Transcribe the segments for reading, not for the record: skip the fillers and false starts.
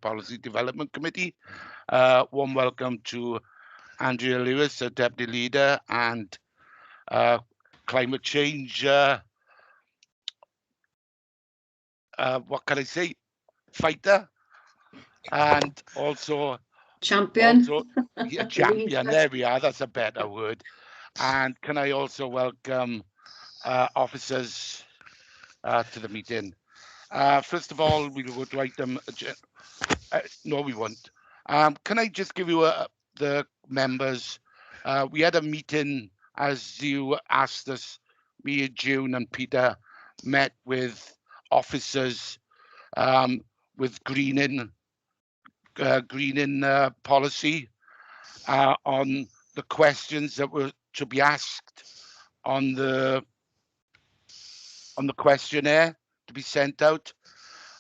Policy Development Committee. Warm welcome to Andrea Lewis, the Deputy Leader and Climate Change, what can I say, fighter, and also champion. Yeah, champion, there we are, that's a better word. And can I also welcome officers to the meeting. First of all, we'll go to item, no we won't. Can I just give you the members, we had a meeting as you asked us, me, June and Peter met with officers with greening policy on the questions that were to be asked on the questionnaire to be sent out.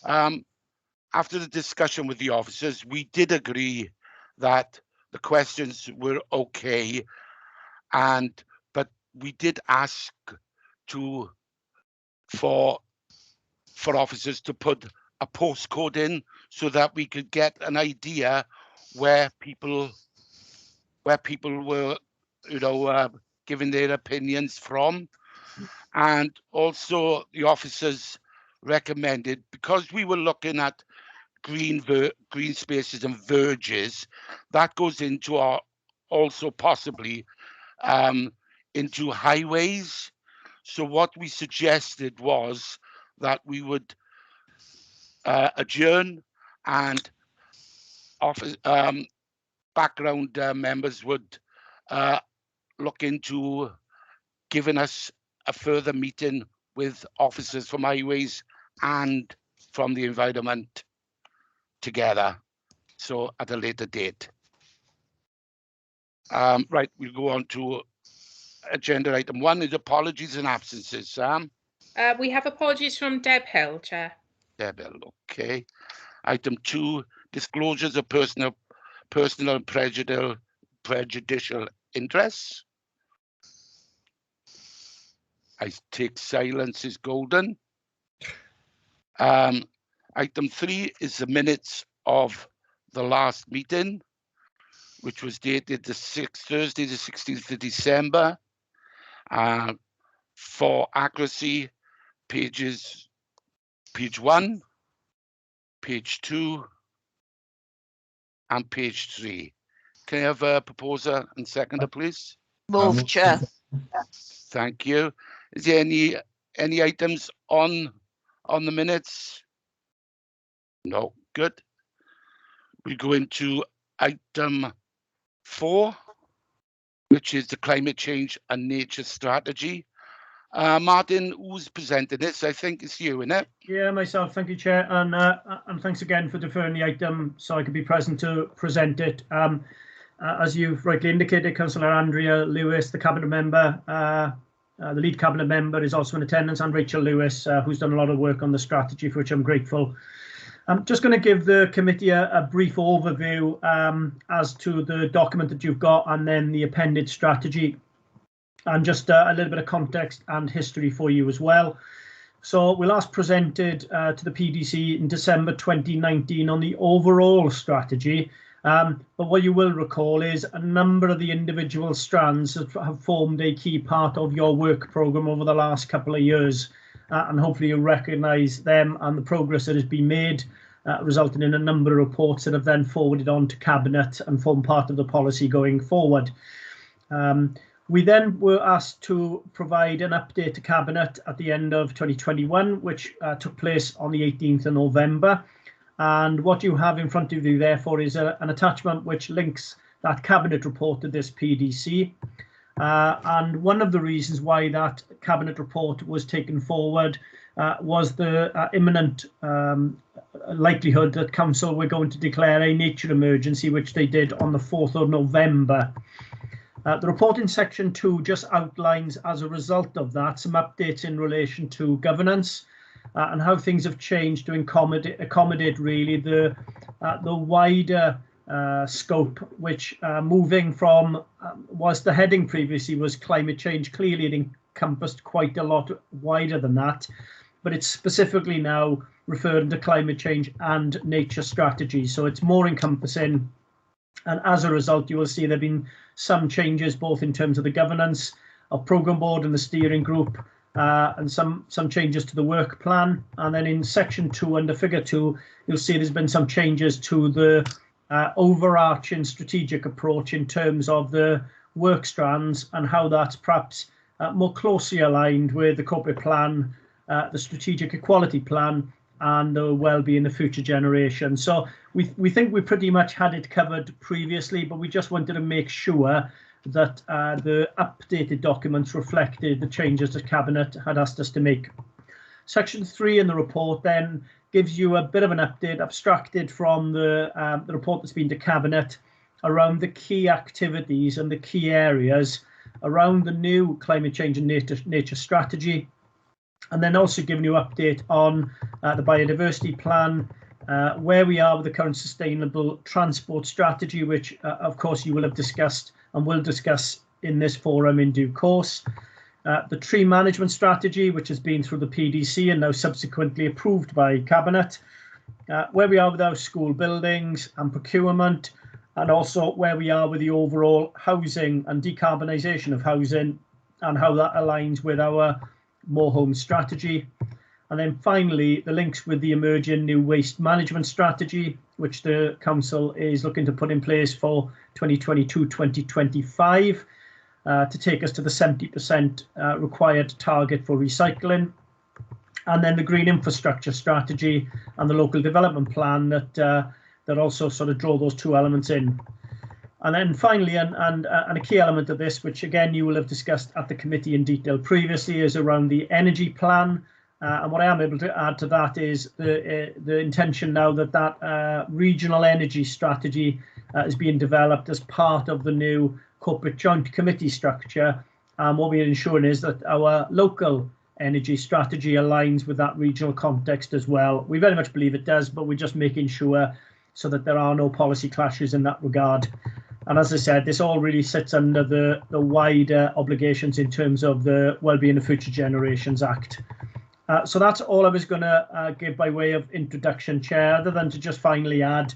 After the discussion with the officers, we did agree that the questions were okay, but we did ask for officers to put a postcode in so that we could get an idea where people were, giving their opinions from. And also the officers recommended, because we were looking at green spaces and verges, that goes into also possibly into highways. So what we suggested was that we would adjourn, and background members would look into giving us a further meeting with officers from highways and from the environment together, so at a later date. Right, we'll go on to agenda item 1 is apologies and absences. Sam? We have apologies from Deb Hill, Chair. Deb Hill, okay. Item 2, disclosures of personal and prejudicial interests. I take silence is golden. Item 3 is the minutes of the last meeting, which was dated Thursday, the 16th of December. For accuracy, page 1, page 2, and page 3. Can I have a proposer and seconder, please? Move, Chair. Thank you. Is there any items on the minutes? No, good. We go into item 4, which is the climate change and nature strategy. Martin, who's presenting this? I think it's you, isn't it? Yeah, myself. Thank you, Chair, and thanks again for deferring the item so I could be present to present it. As you've rightly indicated, Councillor Andrea Lewis, the cabinet member, the lead cabinet member, is also in attendance, and Rachel Lewis, who's done a lot of work on the strategy, for which I'm grateful. I'm just going to give the committee a brief overview as to the document that you've got, and then the appended strategy, and just a little bit of context and history for you as well. So we last presented to the PDC in December 2019 on the overall strategy, but what you will recall is a number of the individual strands have formed a key part of your work programme over the last couple of years, and hopefully you recognise them and the progress that has been made, resulting in a number of reports that have then forwarded on to Cabinet and form part of the policy going forward. We then were asked to provide an update to Cabinet at the end of 2021, which took place on the 18th of November. And what you have in front of you, therefore, is an attachment which links that Cabinet report to this PDC. And one of the reasons why that Cabinet report was taken forward was the imminent likelihood that Council were going to declare a nature emergency, which they did on the 4th of November. The report in section 2 just outlines, as a result of that, some updates in relation to governance and how things have changed to accommodate really the wider scope, which moving from, whilst the heading previously was climate change, clearly it encompassed quite a lot wider than that, but it's specifically now referring to climate change and nature strategy. So it's more encompassing. And as a result, you will see there have been some changes both in terms of the governance of Programme Board and the steering group, and some changes to the work plan. And then in section 2 under figure 2, you'll see there's been some changes to the overarching strategic approach in terms of the work strands and how that's perhaps more closely aligned with the corporate plan, the strategic equality plan, and the well-being of future generations. So we think we pretty much had it covered previously, but we just wanted to make sure that the updated documents reflected the changes that Cabinet had asked us to make. Section 3 in the report then gives you a bit of an update, abstracted from the report that's been to Cabinet, around the key activities and the key areas around the new climate change and nature strategy, and then also giving you an update on the biodiversity plan, where we are with the current sustainable transport strategy, which of course you will have discussed and will discuss in this forum in due course. The tree management strategy, which has been through the PDC and now subsequently approved by Cabinet, where we are with our school buildings and procurement, and also where we are with the overall housing and decarbonisation of housing and how that aligns with our More Homes strategy. And then finally, the links with the emerging new waste management strategy, which the Council is looking to put in place for 2022-2025 to take us to the 70% required target for recycling. And then the green infrastructure strategy and the local development plan that also sort of draw those two elements in. And then finally, and a key element of this, which again you will have discussed at the committee in detail previously, is around the energy plan. And what I am able to add to that is the intention now that regional energy strategy is being developed as part of the new corporate joint committee structure. And what we're ensuring is that our local energy strategy aligns with that regional context as well. We very much believe it does, but we're just making sure so that there are no policy clashes in that regard. And as I said, this all really sits under the wider obligations in terms of the Wellbeing of Future Generations Act. So that's all I was going to give by way of introduction, Chair, other than to just finally add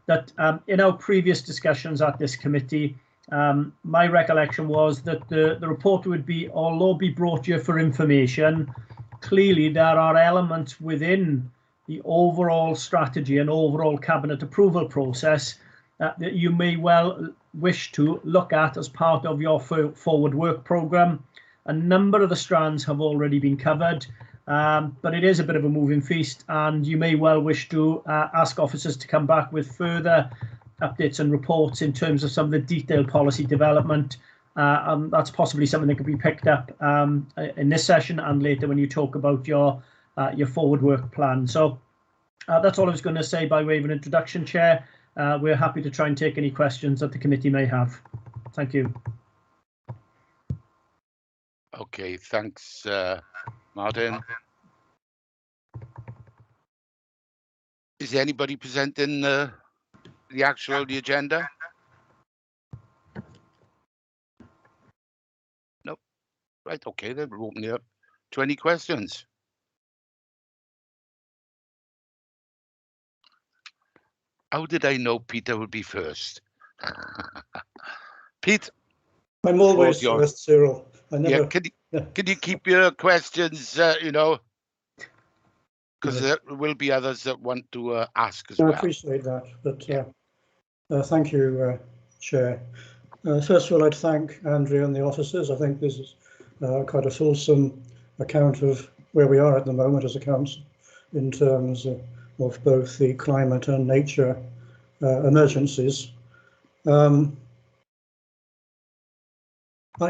that in our previous discussions at this committee, my recollection was that the report would be, although be brought here for information, clearly there are elements within the overall strategy and overall Cabinet approval process that you may well wish to look at as part of your forward work programme. A number of the strands have already been covered, but it is a bit of a moving feast, and you may well wish to ask officers to come back with further updates and reports in terms of some of the detailed policy development. That's possibly something that could be picked up in this session and later when you talk about your forward work plan. So that's all I was going to say by way of an introduction, Chair. We're happy to try and take any questions that the committee may have. Thank you. Okay, thanks, Martin. Is anybody presenting the agenda? Nope. Right, okay, then we're opening up to any questions. How did I know Peter would be first? Pete? I'm always first, Cyril. I never. Yeah, can you keep your questions, because there will be others that want to ask as well. I appreciate that, but thank you, Chair. First of all, I'd thank Andrea and the officers. I think this is quite a fulsome account of where we are at the moment as a council in terms of both the climate and nature emergencies.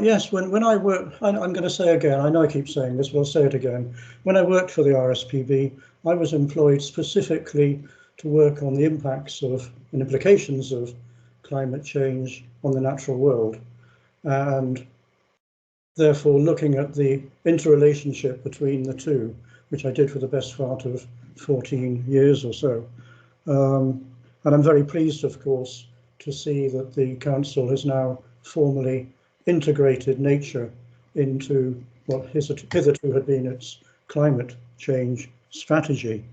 Yes, when I worked, I'm going to say again, I know I keep saying this, but I'll say it again. When I worked for the RSPB, I was employed specifically to work on the impacts of and implications of climate change on the natural world, and therefore looking at the interrelationship between the two, which I did for the best part of 14 years or so. And I'm very pleased, of course, to see that the Council has now formally integrated nature into what hitherto had been its climate change strategy.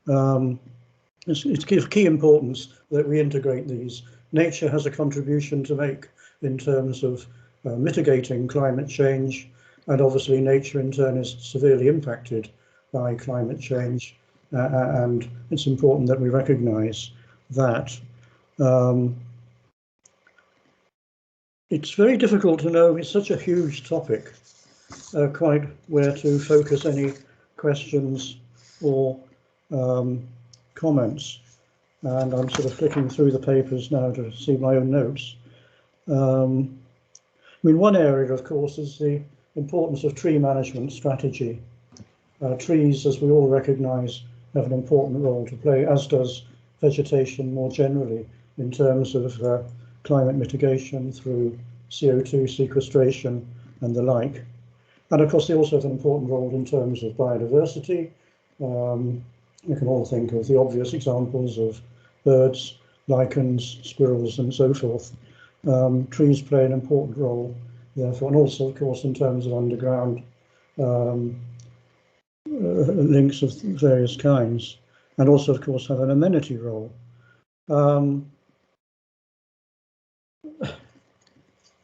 It's of key importance that we integrate these. Nature has a contribution to make in terms of mitigating climate change, and obviously nature in turn is severely impacted by climate change, and it's important that we recognise that. It's very difficult to know, it's such a huge topic, quite where to focus any questions or comments. And I'm sort of flicking through the papers now to see my own notes. I mean, one area, of course, is the importance of tree management strategy. Trees, as we all recognise, have an important role to play, as does vegetation more generally, in terms of climate mitigation through CO2 sequestration and the like. And of course, they also have an important role in terms of biodiversity. We can all think of the obvious examples of birds, lichens, squirrels, and so forth. Trees play an important role, therefore, and also, of course, in terms of underground links of various kinds, and also, of course, have an amenity role.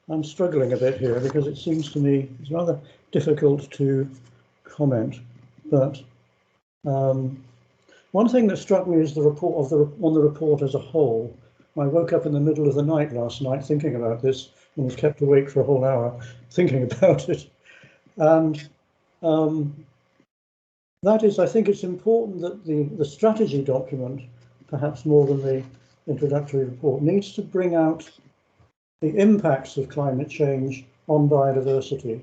I'm struggling a bit here because it seems to me it's rather difficult to comment, but one thing that struck me is the report on the report as a whole. I woke up in the middle of the night last night thinking about this and was kept awake for a whole hour thinking about it. And that is, I think it's important that the strategy document, perhaps more than the introductory report, needs to bring out the impacts of climate change on biodiversity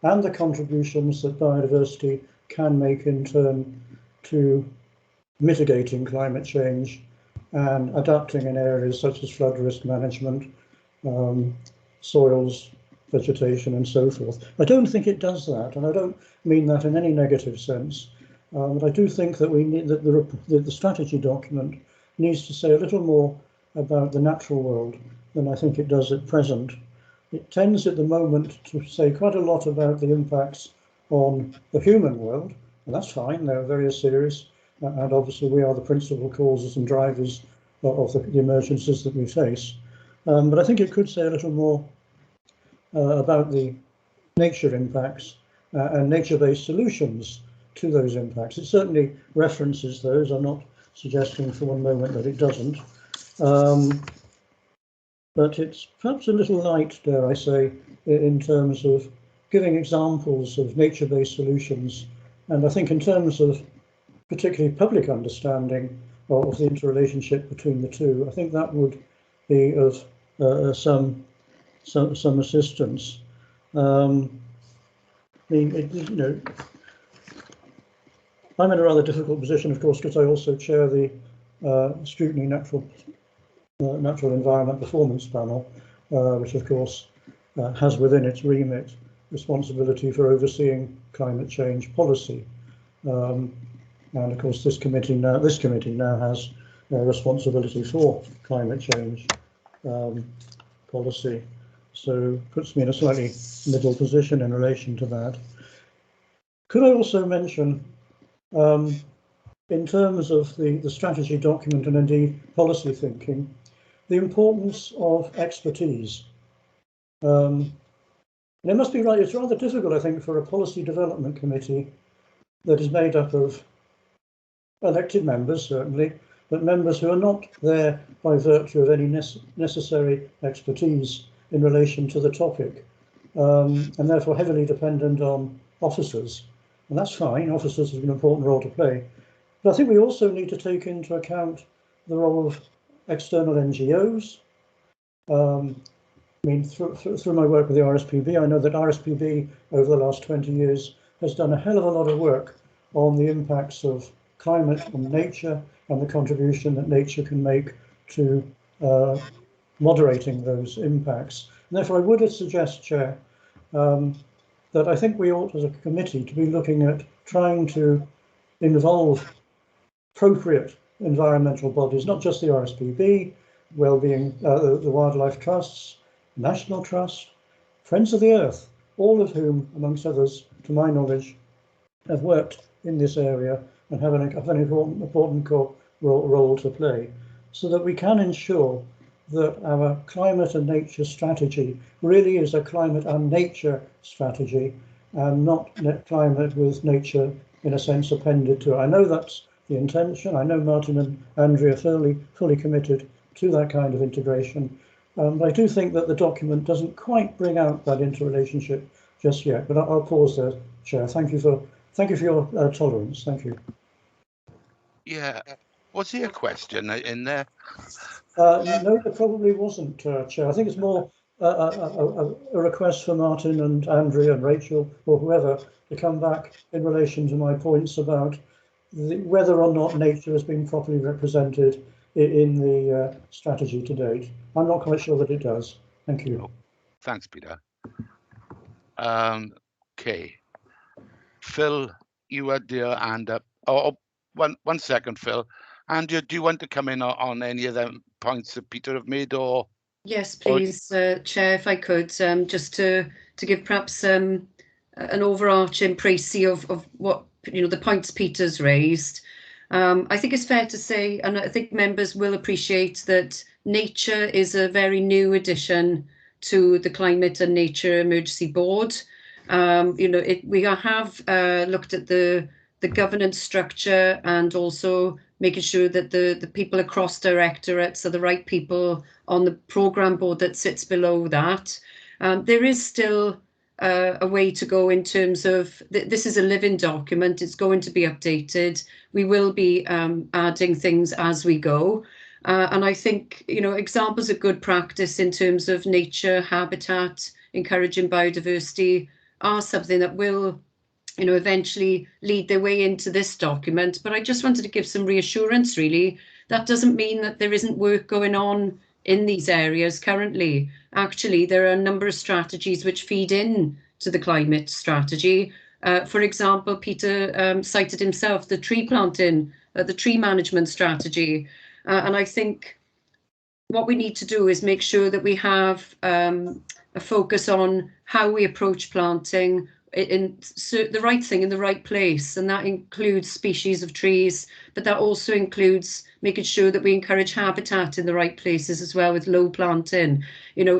and the contributions that biodiversity can make in turn to mitigating climate change and adapting in areas such as flood risk management, soils, vegetation, and so forth. I don't think it does that, and I don't mean that in any negative sense. But I do think that we need that the strategy document needs to say a little more about the natural world than I think it does at present. It tends at the moment to say quite a lot about the impacts on the human world, and that's fine, they're very serious, and obviously we are the principal causes and drivers of the emergencies that we face. But I think it could say a little more about the nature impacts and nature-based solutions to those impacts. It certainly references those. I'm not suggesting for one moment that it doesn't. But it's perhaps a little light, dare I say, in terms of giving examples of nature-based solutions. And I think in terms of particularly public understanding of the interrelationship between the two, I think that would be of some assistance. I'm in a rather difficult position, of course, because I also chair the Scrutiny Natural Environment Performance Panel, which, of course, has within its remit responsibility for overseeing climate change policy. And of course, this committee now has responsibility for climate change policy. So puts me in a slightly middle position in relation to that. Could I also mention, in terms of the strategy document and indeed policy thinking, the importance of expertise. And it must be right, it's rather difficult, I think, for a policy development committee that is made up of elected members, certainly, but members who are not there by virtue of any necessary expertise in relation to the topic, and therefore heavily dependent on officers. And that's fine, officers have an important role to play. But I think we also need to take into account the role of external NGOs. I mean, through my work with the RSPB, I know that RSPB over the last 20 years has done a hell of a lot of work on the impacts of climate on nature and the contribution that nature can make to moderating those impacts. And therefore, I would suggest, Chair, that I think we ought as a committee to be looking at trying to involve appropriate environmental bodies, not just the RSPB, wellbeing, the wildlife trusts, National Trust, Friends of the Earth, all of whom, amongst others, to my knowledge, have worked in this area and have an important role to play, so that we can ensure that our climate and nature strategy really is a climate and nature strategy, and not climate with nature in a sense appended to it. I know that's the intention. I know Martin and Andrea are fully committed to that kind of integration. But I do think that the document doesn't quite bring out that interrelationship just yet. But I'll pause there, Chair. Thank you for your tolerance. Thank you. Yeah. Was there a question in there? No, there probably wasn't, Chair. I think it's more a request for Martin and Andrea and Rachel or whoever to come back in relation to my points about whether or not nature has been properly represented in the strategy to date. I'm not quite sure that it does. Thank you. Oh, thanks, Peter. Okay. Phil, you had your hand up. Oh, one second, Phil. Andrea, do you want to come in on any of the points that Peter have made, or? Yes, please, Chair, if I could, just to give perhaps an overarching précis of what the points Peter's raised. I think it's fair to say, and I think members will appreciate, that nature is a very new addition to the Climate and Nature Emergency Board. We have looked at the governance structure and also making sure that the people across directorates are the right people on the programme board that sits below that. There is still a way to go in terms of, this is a living document, it's going to be updated. We will be adding things as we go. And I think, examples of good practice in terms of nature, habitat, encouraging biodiversity are something that will eventually lead their way into this document. But I just wanted to give some reassurance, really. That doesn't mean that there isn't work going on in these areas currently. Actually, there are a number of strategies which feed in to the climate strategy. For example, Peter cited himself the tree planting, the tree management strategy. And I think what we need to do is make sure that we have a focus on how we approach planting, in the right thing in the right place, and that includes species of trees, but that also includes making sure that we encourage habitat in the right places as well, with low planting.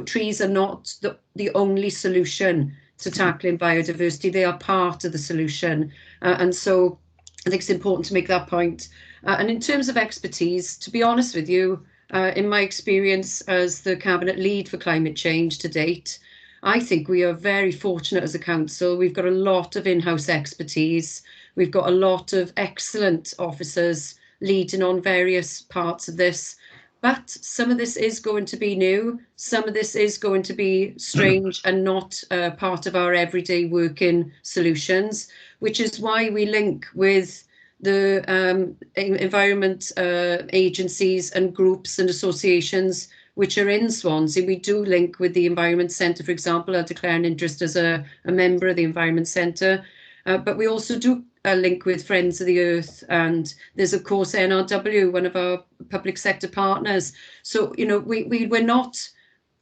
Trees are not the only solution to tackling biodiversity, they are part of the solution, and so I think it's important to make that point. And in terms of expertise, to be honest with you, in my experience as the Cabinet lead for climate change to date, I think we are very fortunate as a council. We've got a lot of in-house expertise. We've got a lot of excellent officers leading on various parts of this. But some of this is going to be new. Some of this is going to be strange and not part of our everyday working solutions, which is why we link with the environment agencies and groups and associations which are in Swansea. We do link with the Environment Centre, for example. I'll declare an interest as a member of the Environment Centre. But we also do link with Friends of the Earth, and there's, of course, NRW, one of our public sector partners. So, we're not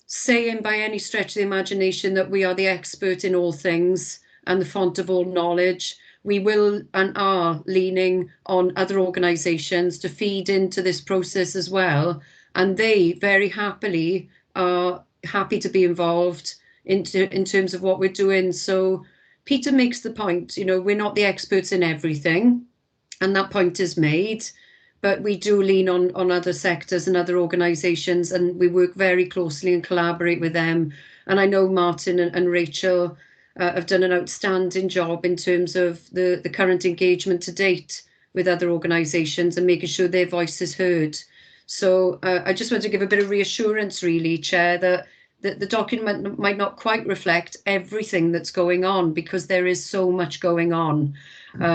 saying by any stretch of the imagination that we are the expert in all things and the font of all knowledge. We will and are leaning on other organisations to feed into this process as well. And they very happily are happy to be involved in terms of what we're doing. So Peter makes the point, we're not the experts in everything, and that point is made, but we do lean on other sectors and other organisations, and we work very closely and collaborate with them. And I know Martin and Rachel have done an outstanding job in terms of the current engagement to date with other organisations and making sure their voice is heard. So I just want to give a bit of reassurance, really, Chair, that the document might not quite reflect everything that's going on, because there is so much going on,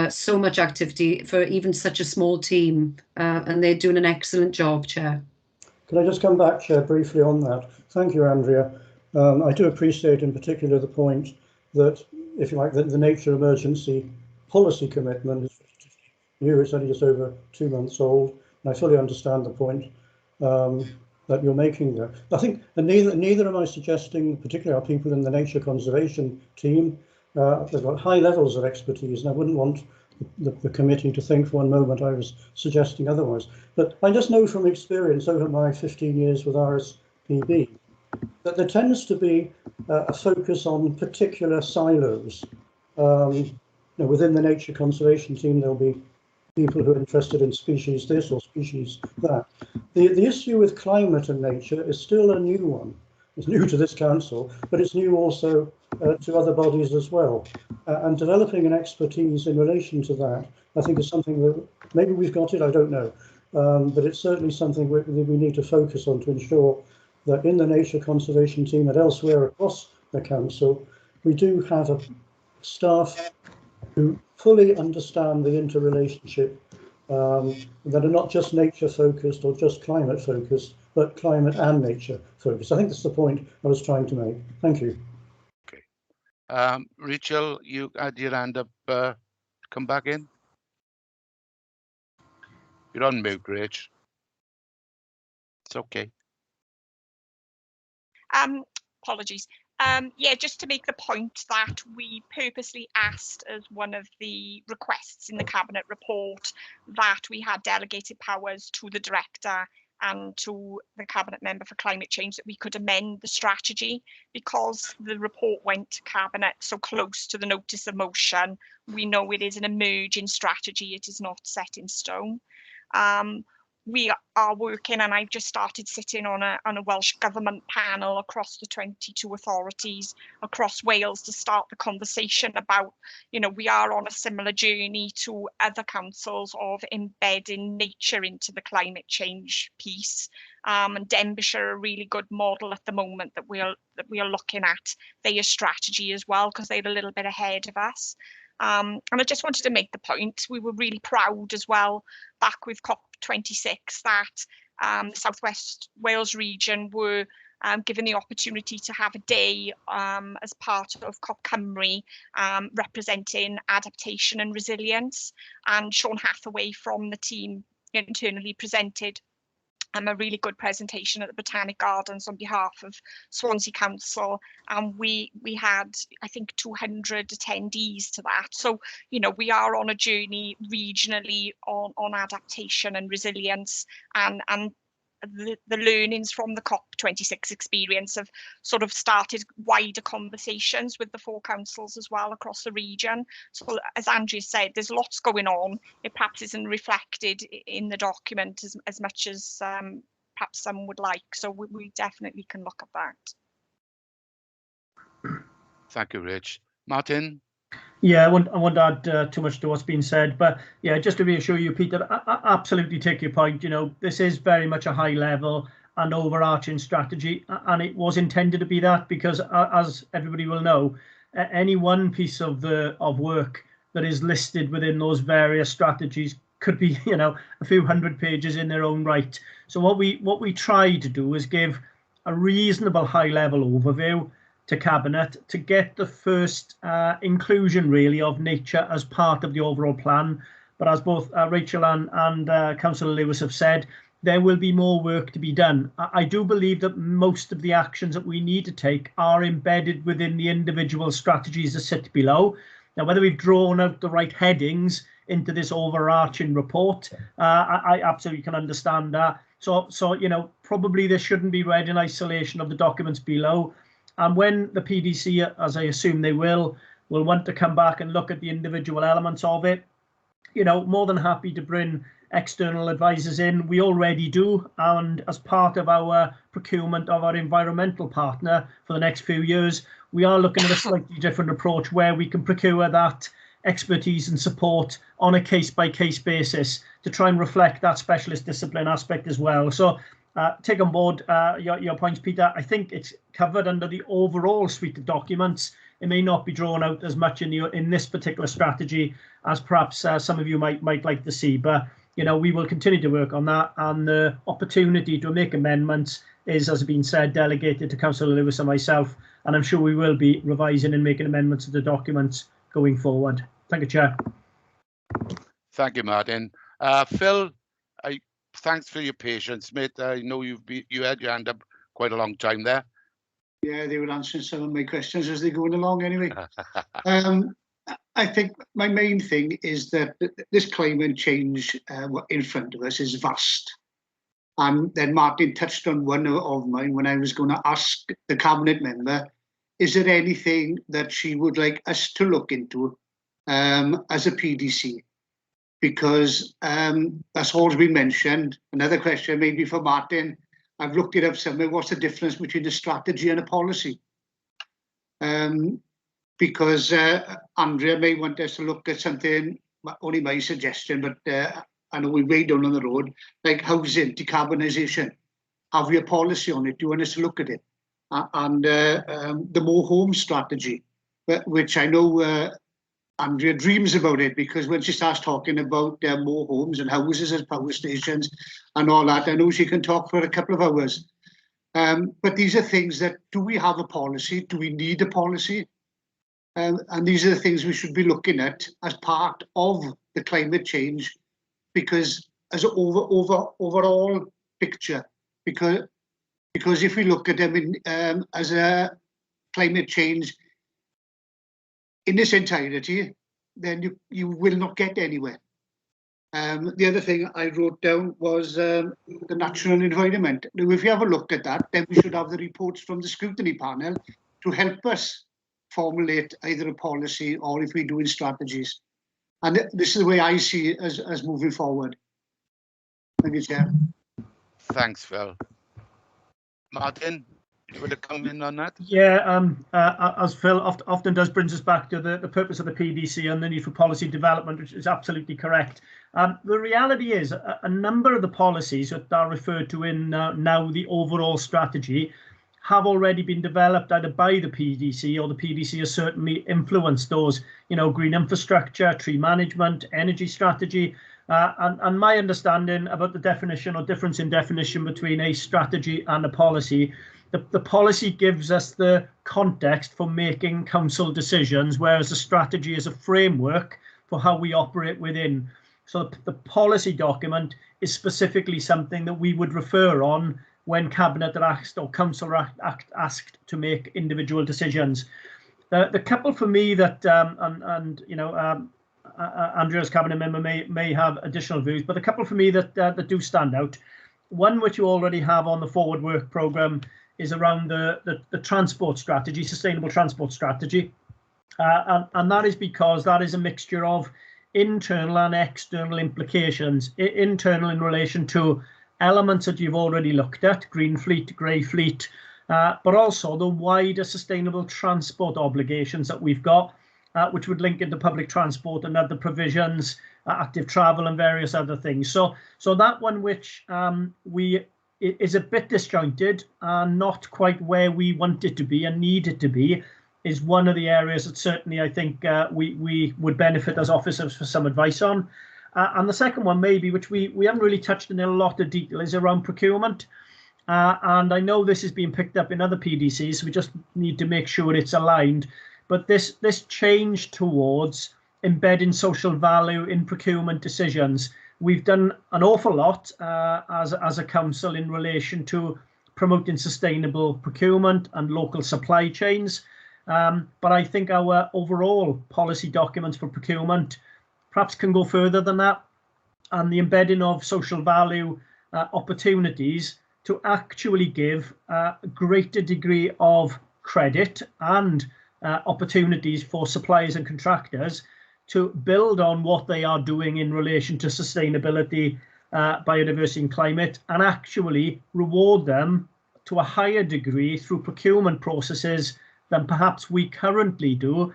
so much activity for even such a small team, and they're doing an excellent job, Chair. Can I just come back, Chair, briefly on that? Thank you, Andrea. I do appreciate in particular the point that, if you like, the nature emergency policy commitment is new. It's only just over 2 months old. I fully understand the point that you're making there. I think, and neither am I suggesting, particularly our people in the nature conservation team, they've got high levels of expertise, and I wouldn't want the committee to think for one moment I was suggesting otherwise. But I just know from experience over my 15 years with RSPB that there tends to be a focus on particular silos. Within the nature conservation team, there'll be people who are interested in species this or species that. The issue with climate and nature is still a new one. It's new to this council, but it's new also to other bodies as well. And developing an expertise in relation to that, I think, is something that maybe we've got it, I don't know. But it's certainly something we need to focus on to ensure that in the nature conservation team and elsewhere across the council, we do have a staff who fully understand the interrelationship, that are not just nature focused or just climate focused, but climate and nature focused. I think that's the point I was trying to make. Thank you. Okay. Rachel, you had your hand up. Come back in. You're on mute, Rach. It's okay. Apologies. Yeah, just to make the point that we purposely asked as one of the requests in the Cabinet report that we had delegated powers to the Director and to the Cabinet Member for Climate Change that we could amend the strategy, because the report went to Cabinet so close to the notice of motion. We know it is an emerging strategy, it is not set in stone. We are working, and I've just started sitting on a Welsh Government panel across the 22 authorities across Wales to start the conversation about, we are on a similar journey to other councils of embedding nature into the climate change piece. And Denbighshire are a really good model at the moment that we are looking at their strategy as well, because they're a little bit ahead of us. And I just wanted to make the point, we were really proud as well back with COP26 that the South West Wales region were given the opportunity to have a day as part of COP Cymru representing adaptation and resilience. And Sean Hathaway from the team internally presented a really good presentation at the Botanic Gardens on behalf of Swansea Council, and we had, I think, 200 attendees to that. So we are on a journey regionally on adaptation and resilience, and the learnings from the COP26 experience have sort of started wider conversations with the 4 councils as well across the region. So as Andrea said, there's lots going on. It perhaps isn't reflected in the document as much as perhaps some would like. So we definitely can look at that. Thank you, Rich. Martin? Yeah, I won't add too much to what's been said, but yeah, just to reassure you, Peter, I absolutely take your point. This is very much a high level and overarching strategy, and it was intended to be that, because as everybody will know, any one piece of work that is listed within those various strategies could be, a few hundred pages in their own right. So what we try to do is give a reasonable high level overview to Cabinet to get the first inclusion really of nature as part of the overall plan. But as both Rachel and Councillor Lewis have said, there will be more work to be done. I do believe that most of the actions that we need to take are embedded within the individual strategies that sit below. Now, whether we've drawn out the right headings into this overarching report, I absolutely can understand that. So probably this shouldn't be read in isolation of the documents below. And when the PDC, as I assume they will want to come back and look at the individual elements of it, more than happy to bring external advisors in. We already do, and as part of our procurement of our environmental partner for the next few years, we are looking at a slightly different approach where we can procure that expertise and support on a case-by-case basis to try and reflect that specialist discipline aspect as well. So take on board your points, Peter. I think it's covered under the overall suite of documents. It may not be drawn out as much in this particular strategy as perhaps some of you might like to see, but we will continue to work on that, and the opportunity to make amendments is, as has been said, delegated to Councillor Lewis and myself, and I'm sure we will be revising and making amendments to the documents going forward. Thank you, Chair. Thank you, Martin. Phil, thanks for your patience, mate. I know you had your hand up quite a long time there. Yeah, they were answering some of my questions as they're going along anyway. I think my main thing is that this climate change in front of us is vast. And then Martin touched on one of mine when I was going to ask the cabinet member, is there anything that she would like us to look into as a PDC? Because that's always been mentioned. Another question maybe for Martin, I've looked it up somewhere, what's the difference between a strategy and a policy? Because Andrea may want us to look at something, only my suggestion, but I know we're way down on the road, like housing, decarbonisation. Have we a policy on it? Do you want us to look at it? And the more home strategy, which I know Andrea dreams about it, because when she starts talking about more homes and houses as power stations and all that, I know she can talk for a couple of hours. But these are things that, do we have a policy? Do we need a policy? And these are the things we should be looking at as part of the climate change, because as an overall picture, because if we look at them as a climate change in this entirety, then you will not get anywhere. The other thing I wrote down was the natural environment. Now, if you have a look at that, then we should have the reports from the scrutiny panel to help us formulate either a policy or if we're doing strategies. And this is the way I see it as moving forward. Thank you, Chair. Thanks, Phil. Martin, you want to come in on that? Yeah, as Phil often does, brings us back to the purpose of the PDC and the need for policy development, which is absolutely correct. The reality is a number of the policies that are referred to in now the overall strategy have already been developed either by the PDC, or the PDC has certainly influenced those, green infrastructure, tree management, energy strategy. And my understanding about the definition or difference in definition between a strategy and a policy, the policy gives us the context for making council decisions, whereas the strategy is a framework for how we operate within. So the policy document is specifically something that we would refer on when cabinet are asked or council are asked to make individual decisions. The couple for me that Andrea's cabinet member may have additional views, but a couple for me that do stand out. One which you already have on the forward work programme is around the transport strategy, sustainable transport strategy, and that is because that is a mixture of internal and external implications. Internal in relation to elements that you've already looked at, green fleet, grey fleet, but also the wider sustainable transport obligations that we've got, which would link into public transport and other provisions, active travel and various other things. So that one which is a bit disjointed and not quite where we want it to be and need it to be, is one of the areas that certainly I think we would benefit as officers for some advice on. And the second one, maybe, which we haven't really touched in a lot of detail, is around procurement. And I know this is being picked up in other PDCs, so we just need to make sure it's aligned. But this change towards embedding social value in procurement decisions, we've done an awful lot as a council in relation to promoting sustainable procurement and local supply chains. But I think our overall policy documents for procurement perhaps can go further than that, and the embedding of social value opportunities to actually give a greater degree of credit and opportunities for suppliers and contractors to build on what they are doing in relation to sustainability, biodiversity and climate, and actually reward them to a higher degree through procurement processes than perhaps we currently do,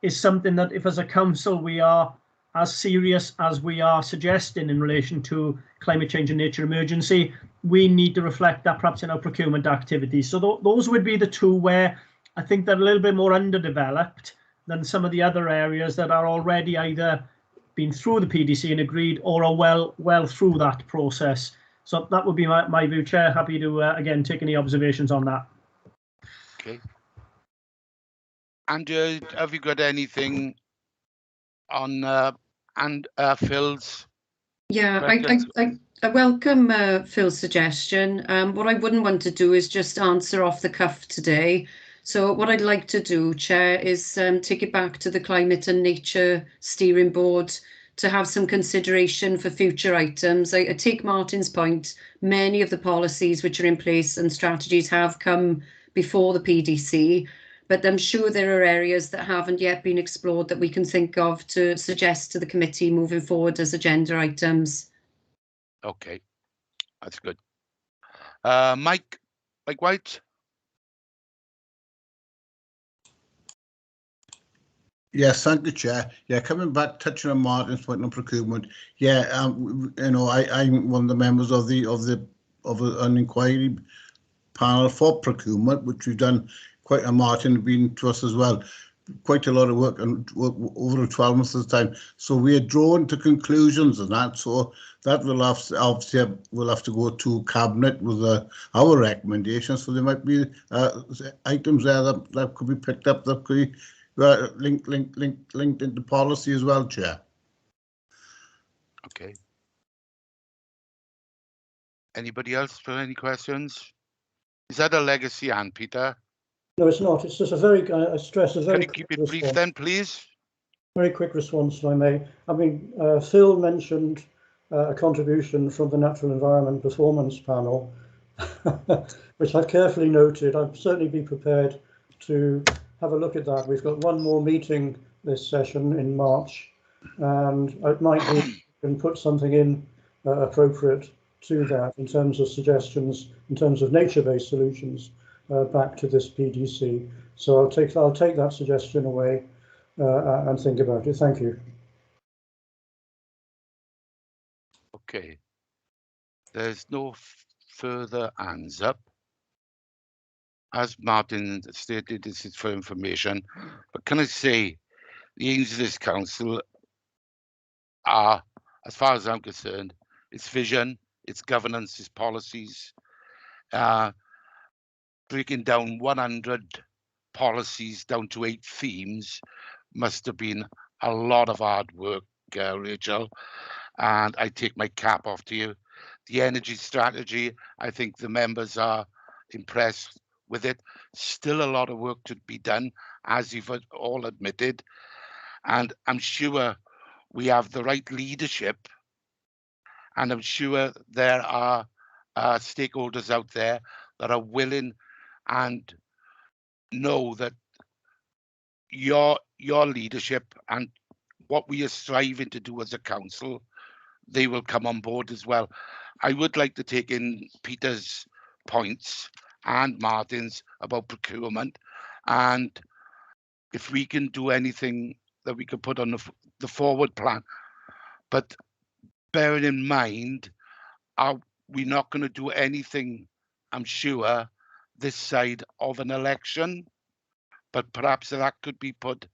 is something that if as a council we are as serious as we are suggesting in relation to climate change and nature emergency, we need to reflect that perhaps in our procurement activities. So those would be the two where I think they're a little bit more underdeveloped than some of the other areas that are already either been through the PDC and agreed or are well through that process. So that would be my view, Chair. Happy to, again, take any observations on that. Okay. Andrew, have you got anything on Phil's? Yeah, I welcome Phil's suggestion. What I wouldn't want to do is just answer off the cuff today. So what I'd like to do, Chair, is take it back to the Climate and Nature Steering Board to have some consideration for future items. I take Martin's point. Many of the policies which are in place and strategies have come before the PDC, but I'm sure there are areas that haven't yet been explored that we can think of to suggest to the committee moving forward as agenda items. Okay, that's good. Mike White. Yes, thank you, Chair. Yeah, coming back, touching on Martin's point on procurement. Yeah, you know, I'm one of the members of an inquiry panel for procurement, which we've done quite a Martin been to us as well. Quite a lot of work and over 12 months of time. So we are drawn to conclusions and that. So that will have to, obviously we'll have to go to cabinet with our recommendations. So there might be items there that could be picked up, that could be linked into policy as well, Chair. Okay. Anybody else for any questions? Is that a legacy, Anne, Peter? No, it's not. It's just a very, I stress a very. Can you keep it brief then, please? Very quick response, if I may. I mean, Phil mentioned a contribution from the Natural Environment Performance Panel, which I've carefully noted. I'd certainly be prepared to have a look at that. We've got one more meeting this session in March, and it might be we can put something in appropriate to that in terms of suggestions, in terms of nature-based solutions back to this PDC. So I'll take that suggestion away and think about it. Thank you. Okay. There's no further hands up. As Martin stated, this is for information. But can I say, the aims of this council are, as far as I'm concerned, its vision, its governance, its policies, breaking down 100 policies down to 8 themes must have been a lot of hard work, Rachel, and I take my cap off to you. The energy strategy, I think the members are impressed with it. Still a lot of work to be done, as you've all admitted, and I'm sure we have the right leadership, and I'm sure there are stakeholders out there that are willing and know that your leadership and what we are striving to do as a council, they will come on board as well. I would like to take in Peter's points and Martin's about procurement, and if we can do anything that we could put on the forward plan. But bearing in mind, we're not going to do anything, I'm sure, this side of an election, but perhaps that could be put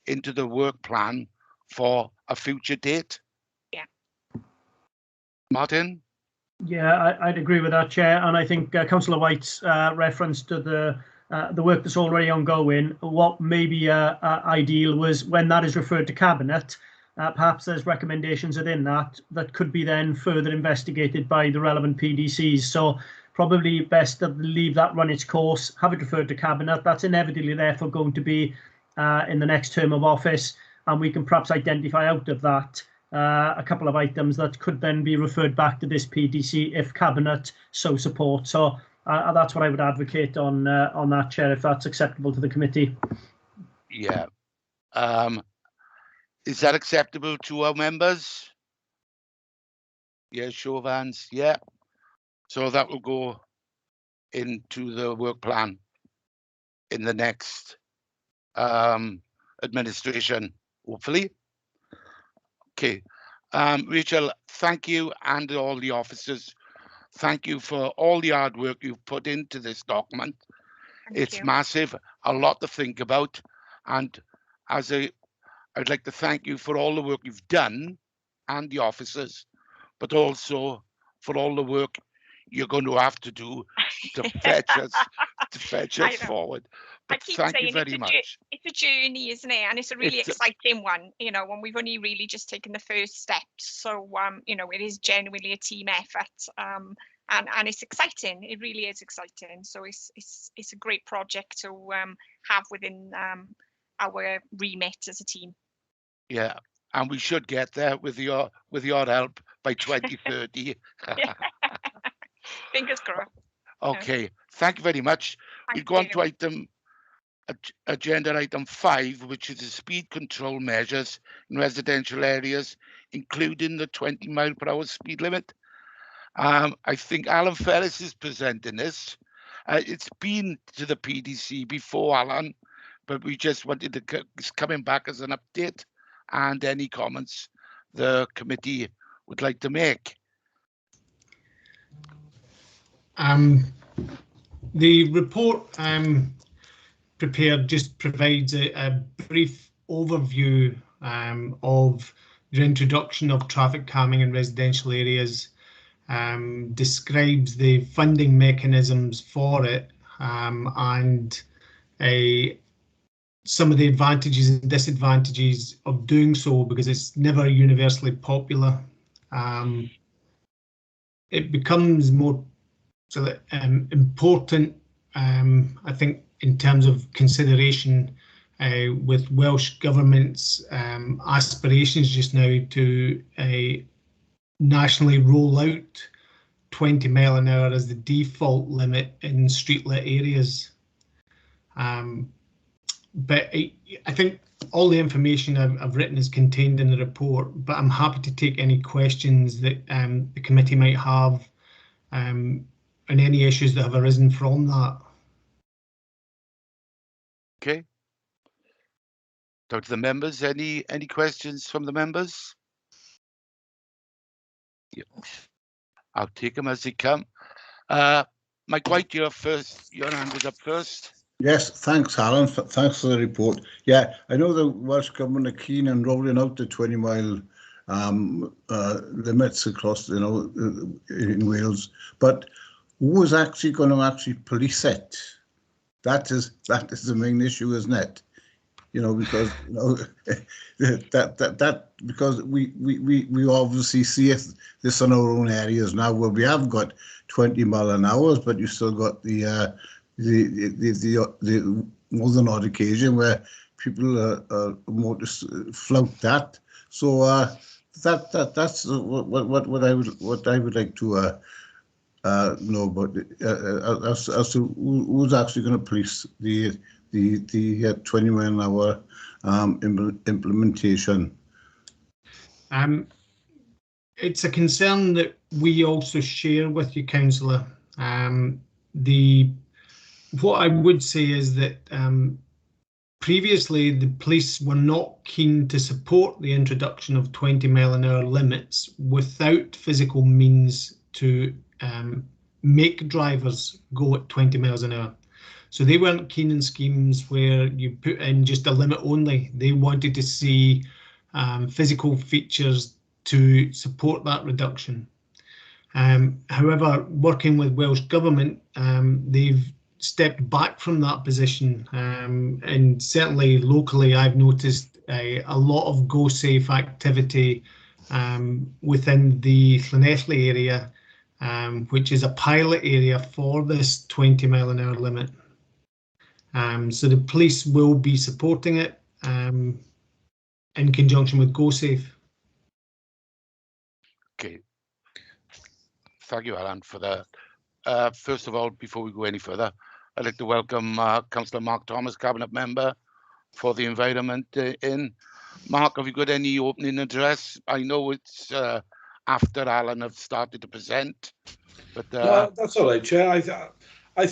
into the work plan for a future date. Yeah. Martin? Yeah, I'd agree with that, Chair, and I think Councillor White's reference to the work that's already ongoing, what may be ideal was when that is referred to Cabinet, perhaps there's recommendations within that could be then further investigated by the relevant PDCs. So probably best to leave that run its course, have it referred to Cabinet. That's inevitably therefore going to be in the next term of office, and we can perhaps identify out of that a couple of items that could then be referred back to this PDC if Cabinet so supports. So that's what I would advocate on that, Chair, if that's acceptable to the committee. Yeah. Is that acceptable to our members? Yeah, show of hands. Yeah. So that will go into the work plan in the next administration, hopefully. Okay. Rachel, thank you, and all the officers. Thank you for all the hard work you've put into this document. It's massive, a lot to think about. And I'd like to thank you for all the work you've done and the officers, but also for all the work you're going to have to do to fetch us to fetch us forward. I But keep thank saying you very much. it's a journey, isn't it? And it's a really exciting one, you know, and we've only really just taken the first steps. So, you know, it is genuinely a team effort, and it's exciting. It really is exciting. So it's a great project to have within our remit as a team. Yeah, and we should get there with your help by 2030. Fingers crossed. Okay, thank you very much. We'll go on to agenda item 5, which is the speed control measures in residential areas, including the 20-mile-per-hour speed limit. I think Alan Ferris is presenting this. It's been to the PDC before, Alan, but we just wanted to it's coming back as an update and any comments the committee would like to make. The report prepared just provides a brief overview of the introduction of traffic calming in residential areas, describes the funding mechanisms for it, and some of the advantages and disadvantages of doing so, because it's never universally popular. It becomes more important, I think, in terms of consideration with Welsh Government's aspirations just now to nationally roll out 20 mile an hour as the default limit in streetlit areas. But I think all the information I've written is contained in the report, but I'm happy to take any questions that the committee might have and any issues that have arisen from that. Okay. So to the members, any questions from the members? Yeah. I'll take them as they come. Mike White, you're first. Your hand is up first. Yes, thanks, Alan. Thanks for the report. Yeah, I know the Welsh Government are keen on rolling out the 20-mile limits across, you know, in Wales. But who is actually going to police it? That is the main issue, isn't it? You know, because you know because we obviously see this in our own areas now, where we have got 20 mile an hour, but you still got the more than odd occasion where people are more to flout that. So that's what I would like to know about as to who's actually going to police the 20 mile an hour implementation. It's a concern that we also share with you, Councillor. What I would say is that previously the police were not keen to support the introduction of 20 mile an hour limits without physical means to make drivers go at 20 miles an hour. So they weren't keen in schemes where you put in just a limit only. They wanted to see physical features to support that reduction. However, working with Welsh Government, they've stepped back from that position, and certainly locally I've noticed a lot of Go Safe activity within the Llanelli area, which is a pilot area for this 20 mile an hour limit. So the police will be supporting it in conjunction with Go Safe. Okay. Thank you, Alan, for that. First of all, before we go any further, I'd like to welcome Councillor Mark Thomas, Cabinet Member for the Environment in. Mark, have you got any opening address? I know it's after Alan have started to present, but no, that's all right, Chair. I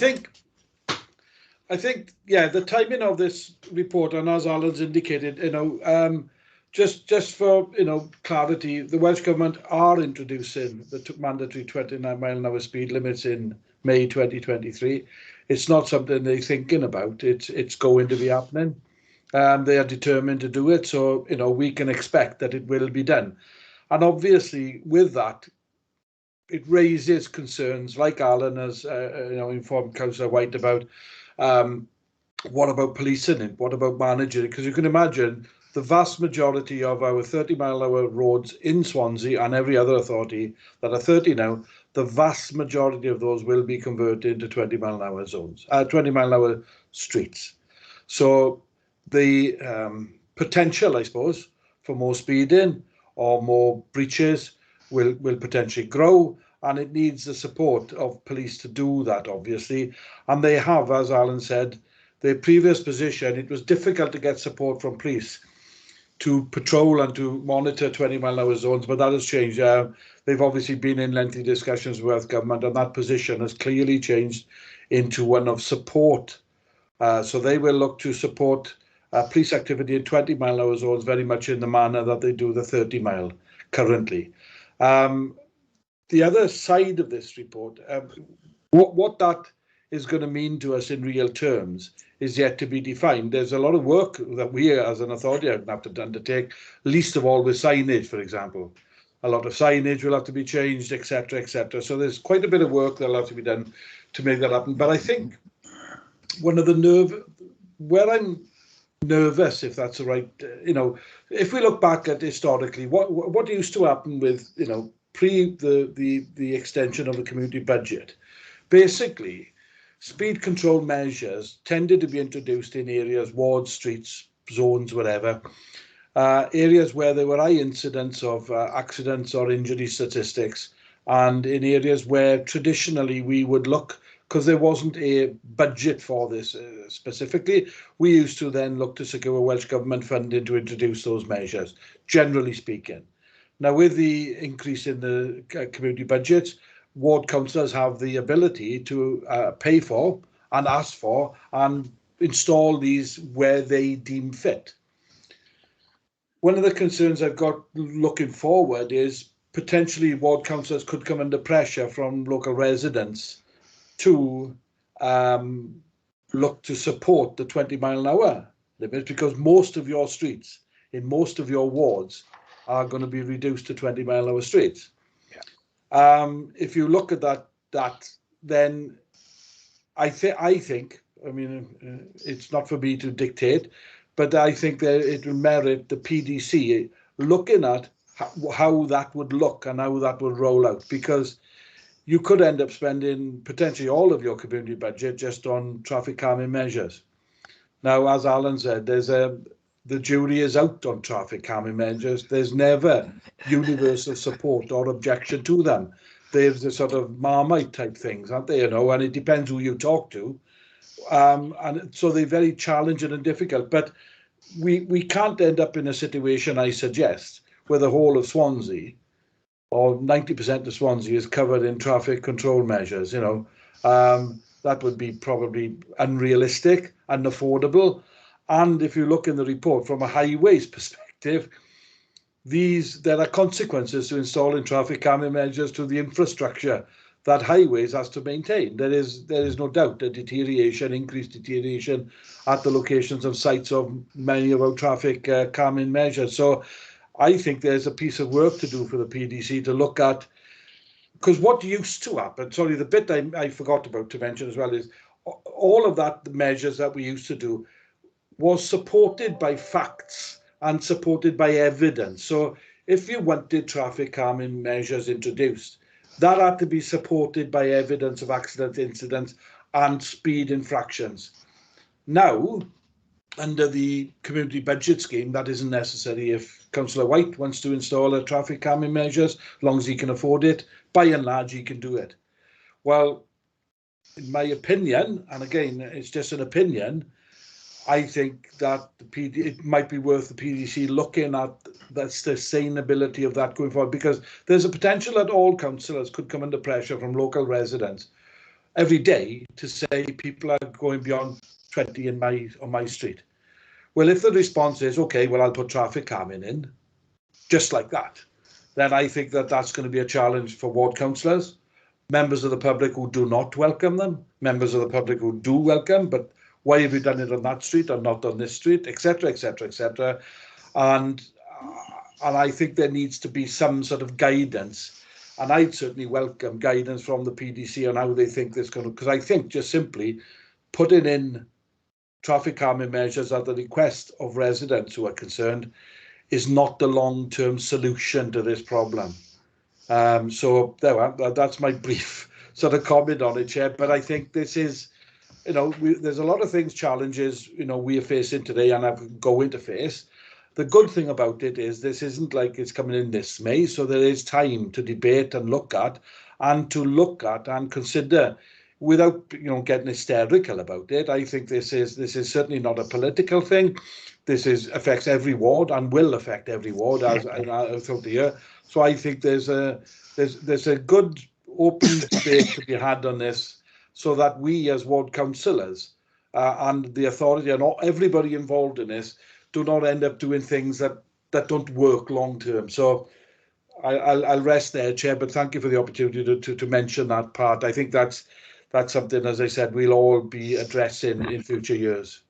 think, yeah, the timing of this report, and as Alan's indicated, you know, just for clarity, the Welsh Government are introducing the mandatory 29 mile an hour speed limits in May 2023. It's not something they're thinking about. It's going to be happening. They are determined to do it, so we can expect that it will be done. And obviously, with that, it raises concerns, like Alan has informed Councillor White about. What about policing it? What about managing it? Because you can imagine the vast majority of our 30-mile-an-hour roads in Swansea and every other authority that are 30 now, the vast majority of those will be converted into 20-mile-an-hour zones, 20-mile-an-hour streets. So the potential, I suppose, for more speeding or more breaches will potentially grow, and it needs the support of police to do that, obviously. And they have, as Alan said, their previous position, it was difficult to get support from police to patrol and to monitor 20-mile-an-hour zones, but that has changed. They've obviously been in lengthy discussions with government, and that position has clearly changed into one of support. So they will look to support police activity in 20-mile-an-hour zones very much in the manner that they do the 30-mile currently. The other side of this report, what that is going to mean to us in real terms is yet to be defined. There's a lot of work that we as an authority have to undertake, least of all with signage, for example. A lot of signage will have to be changed, etc., etc. So there's quite a bit of work that will have to be done to make that happen. But I think one of the where I'm nervous, if that's the right, if we look back at historically, what used to happen with, pre the extension of the community budget, basically, speed control measures tended to be introduced in areas, wards, streets, zones, whatever, areas where there were high incidents of accidents or injury statistics, and in areas where traditionally we would look, because there wasn't a budget for this specifically, we used to then look to secure Welsh Government funding to introduce those measures, generally speaking. Now, with the increase in the community budgets, ward councillors have the ability to pay for and ask for and install these where they deem fit. One of the concerns I've got looking forward is potentially ward councillors could come under pressure from local residents to look to support the 20-mile-an-hour limit, because most of your streets in most of your wards are going to be reduced to 20-mile-an-hour streets. If you look at that, then I think, it's not for me to dictate, but I think that it will merit the PDC looking at how that would look and how that would roll out, because you could end up spending potentially all of your community budget just on traffic calming measures. Now, as Alan said, the jury is out on traffic calming measures. There's never universal support or objection to them. There's the sort of Marmite type things, aren't they? And it depends who you talk to. And so they're very challenging and difficult. But we can't end up in a situation, I suggest, where the whole of Swansea, or 90% of Swansea, is covered in traffic control measures. That would be probably unrealistic, unaffordable. And if you look in the report from a highways perspective, there are consequences to installing traffic calming measures to the infrastructure that highways has to maintain. There is no doubt a increased deterioration at the locations of sites of many of our traffic calming measures. So I think there's a piece of work to do for the PDC to look at, because what used to happen, sorry, the bit I forgot about to mention as well, is all of that, the measures that we used to do, was supported by facts and supported by evidence. So if you wanted traffic calming measures introduced, that had to be supported by evidence of accident incidents and speed infractions. Now, under the community budget scheme, that isn't necessary. If Councillor White wants to install a traffic calming measures, as long as he can afford it, by and large, he can do it. Well, in my opinion, and again, it's just an opinion, I think that it might be worth the PDC looking at the sustainability of that going forward, because there's a potential that all councillors could come under pressure from local residents every day to say people are going beyond 20 on my street. Well, if the response is, okay, well, I'll put traffic calming in, just like that, then I think that that's going to be a challenge for ward councillors, members of the public who do not welcome them, members of the public who do welcome, but why have you done it on that street or not on this street, etc., etc., etc. And I think there needs to be some sort of guidance And I'd certainly welcome guidance from the PDC on how they think this going to, because I think just simply putting in traffic calming measures at the request of residents who are concerned is not the long-term solution to this problem. So that's my brief sort of comment on it, Chair. But I think this is, there's a lot of things, challenges, we are facing today and are going to face. The good thing about it is this isn't like it's coming in this May, so there is time to debate and look at and consider without getting hysterical about it. I think this is certainly not a political thing. This affects every ward and will affect every ward as throughout the year. So I think there's a good open debate to be had on this, so that we as ward councillors and the authority and everybody involved in this do not end up doing things that don't work long term. So I'll rest there, Chair, but thank you for the opportunity to mention that part. I think that's something, as I said, we'll all be addressing in future years.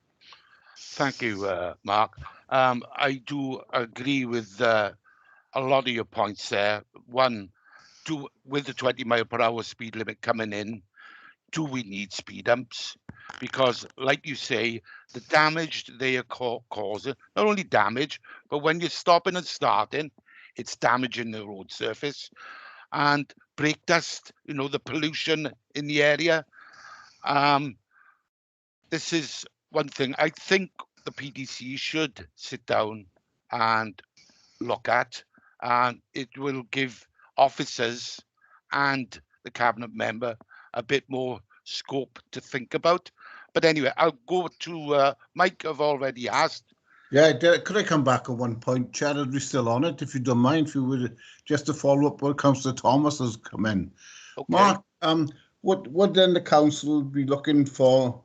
Thank you, Mark. I do agree with a lot of your points there. One, with the 20-mile-per-hour speed limit coming in, do we need speed humps? Because, like you say, the damage they are causing, not only damage, but when you're stopping and starting, it's damaging the road surface. And brake dust, the pollution in the area. This is one thing I think the PDC should sit down and look at, and it will give officers and the cabinet member a bit more scope to think about. But anyway, I'll go to Mike. I've already asked. Yeah, could I come back at one point, Chair? Are we still on it? If you don't mind, if you would, just to follow up what Councillor Thomas has come in. Okay. Mark, would then the council be looking for,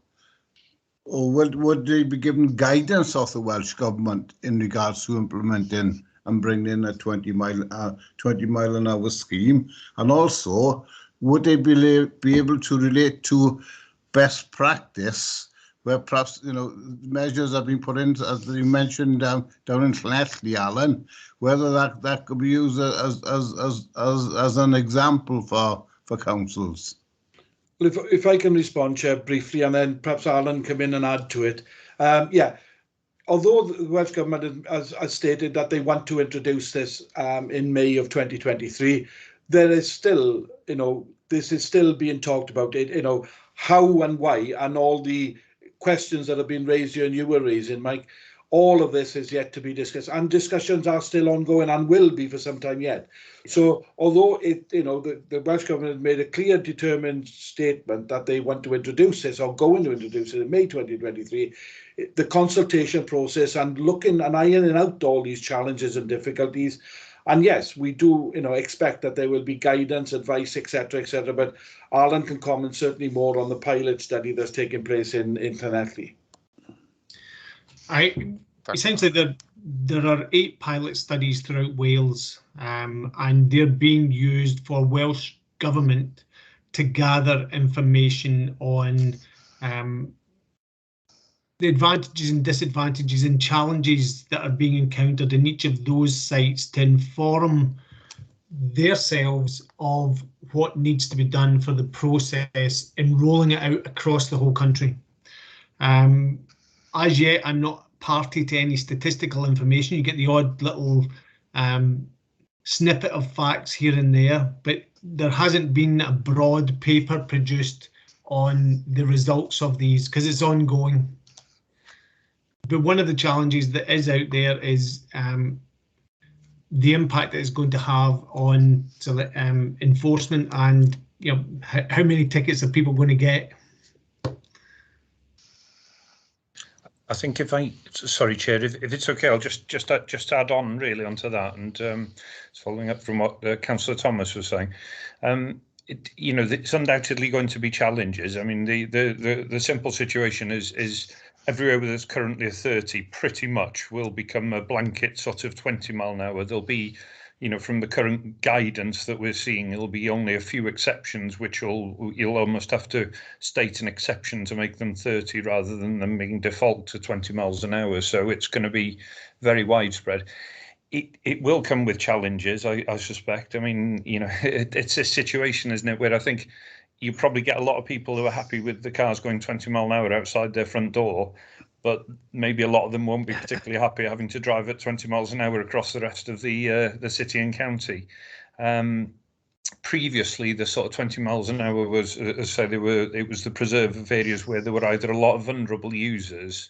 or would they be given guidance of the Welsh Government in regards to implementing and bringing in a 20-mile-an-hour scheme? And also, would they be able to relate to best practice, where perhaps measures have been put in, as you mentioned down in Llanelli, Alan, whether that could be used as an example for councils? Well, if I can respond, Chair, briefly, and then perhaps Alan come in and add to it. Although the Welsh Government has stated that they want to introduce this in May of 2023, there is still, this is still being talked about, how and why, and all the questions that have been raised here and you were raising, Mike. All of this is yet to be discussed, and discussions are still ongoing and will be for some time yet. So although the Welsh Government has made a clear, determined statement that they want to introduce this or going to introduce it in May 2023, the consultation process and looking and ironing out all these challenges and difficulties. And yes, we do expect that there will be guidance, advice, etc., etc. But Alan can comment certainly more on the pilot study that's taking place in Llanelli. Essentially, there are 8 pilot studies throughout Wales, and they're being used for Welsh Government to gather information on the advantages and disadvantages and challenges that are being encountered in each of those sites to inform themselves of what needs to be done for the process in rolling it out across the whole country. As yet, I'm not party to any statistical information. You get the odd little snippet of facts here and there, but there hasn't been a broad paper produced on the results of these because it's ongoing. But one of the challenges that is out there is the impact that it's going to have on enforcement and how many tickets are people going to get. I think sorry, Chair, if it's okay, I'll just add on really onto that, and following up from what Councillor Thomas was saying. It's undoubtedly going to be challenges. I mean, the simple situation is everywhere where there's currently a 30 pretty much will become a blanket sort of 20 mile an hour. There'll be, from the current guidance that we're seeing, there'll be only a few exceptions, which you'll almost have to state an exception to make them 30 rather than them being default to 20 miles an hour. So it's going to be very widespread. it will come with challenges, I suspect. I mean, you know, it's a situation, isn't it, where I think you probably get a lot of people who are happy with the cars going 20 mile an hour outside their front door, but maybe a lot of them won't be particularly happy having to drive at 20 miles an hour across the rest of the city and county. Previously, the sort of 20 miles an hour was, as I say, it was the preserve of areas where there were either a lot of vulnerable users,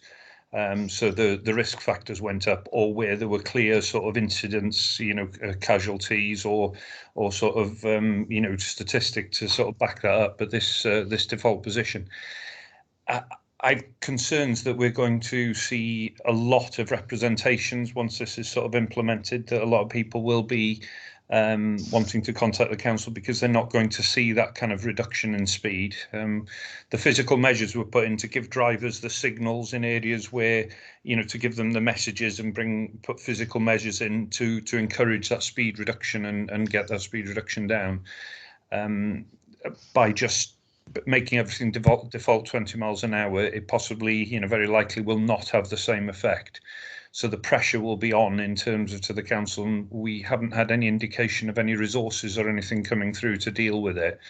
so the risk factors went up, or where there were clear sort of incidents, you know, casualties or sort of you know, statistic to sort of back that up. But this default position, I've concerns that we're going to see a lot of representations once this is sort of implemented, that a lot of people will be wanting to contact the council because they're not going to see that kind of reduction in speed. The physical measures were put in to give drivers the signals in areas where, you know, to give them the messages and put physical measures in to encourage that speed reduction and get that speed reduction down. By just making everything default 20 miles an hour, it possibly, you know, very likely will not have the same effect. So the pressure will be on in terms of to the council, and we haven't had any indication of any resources or anything coming through to deal with it.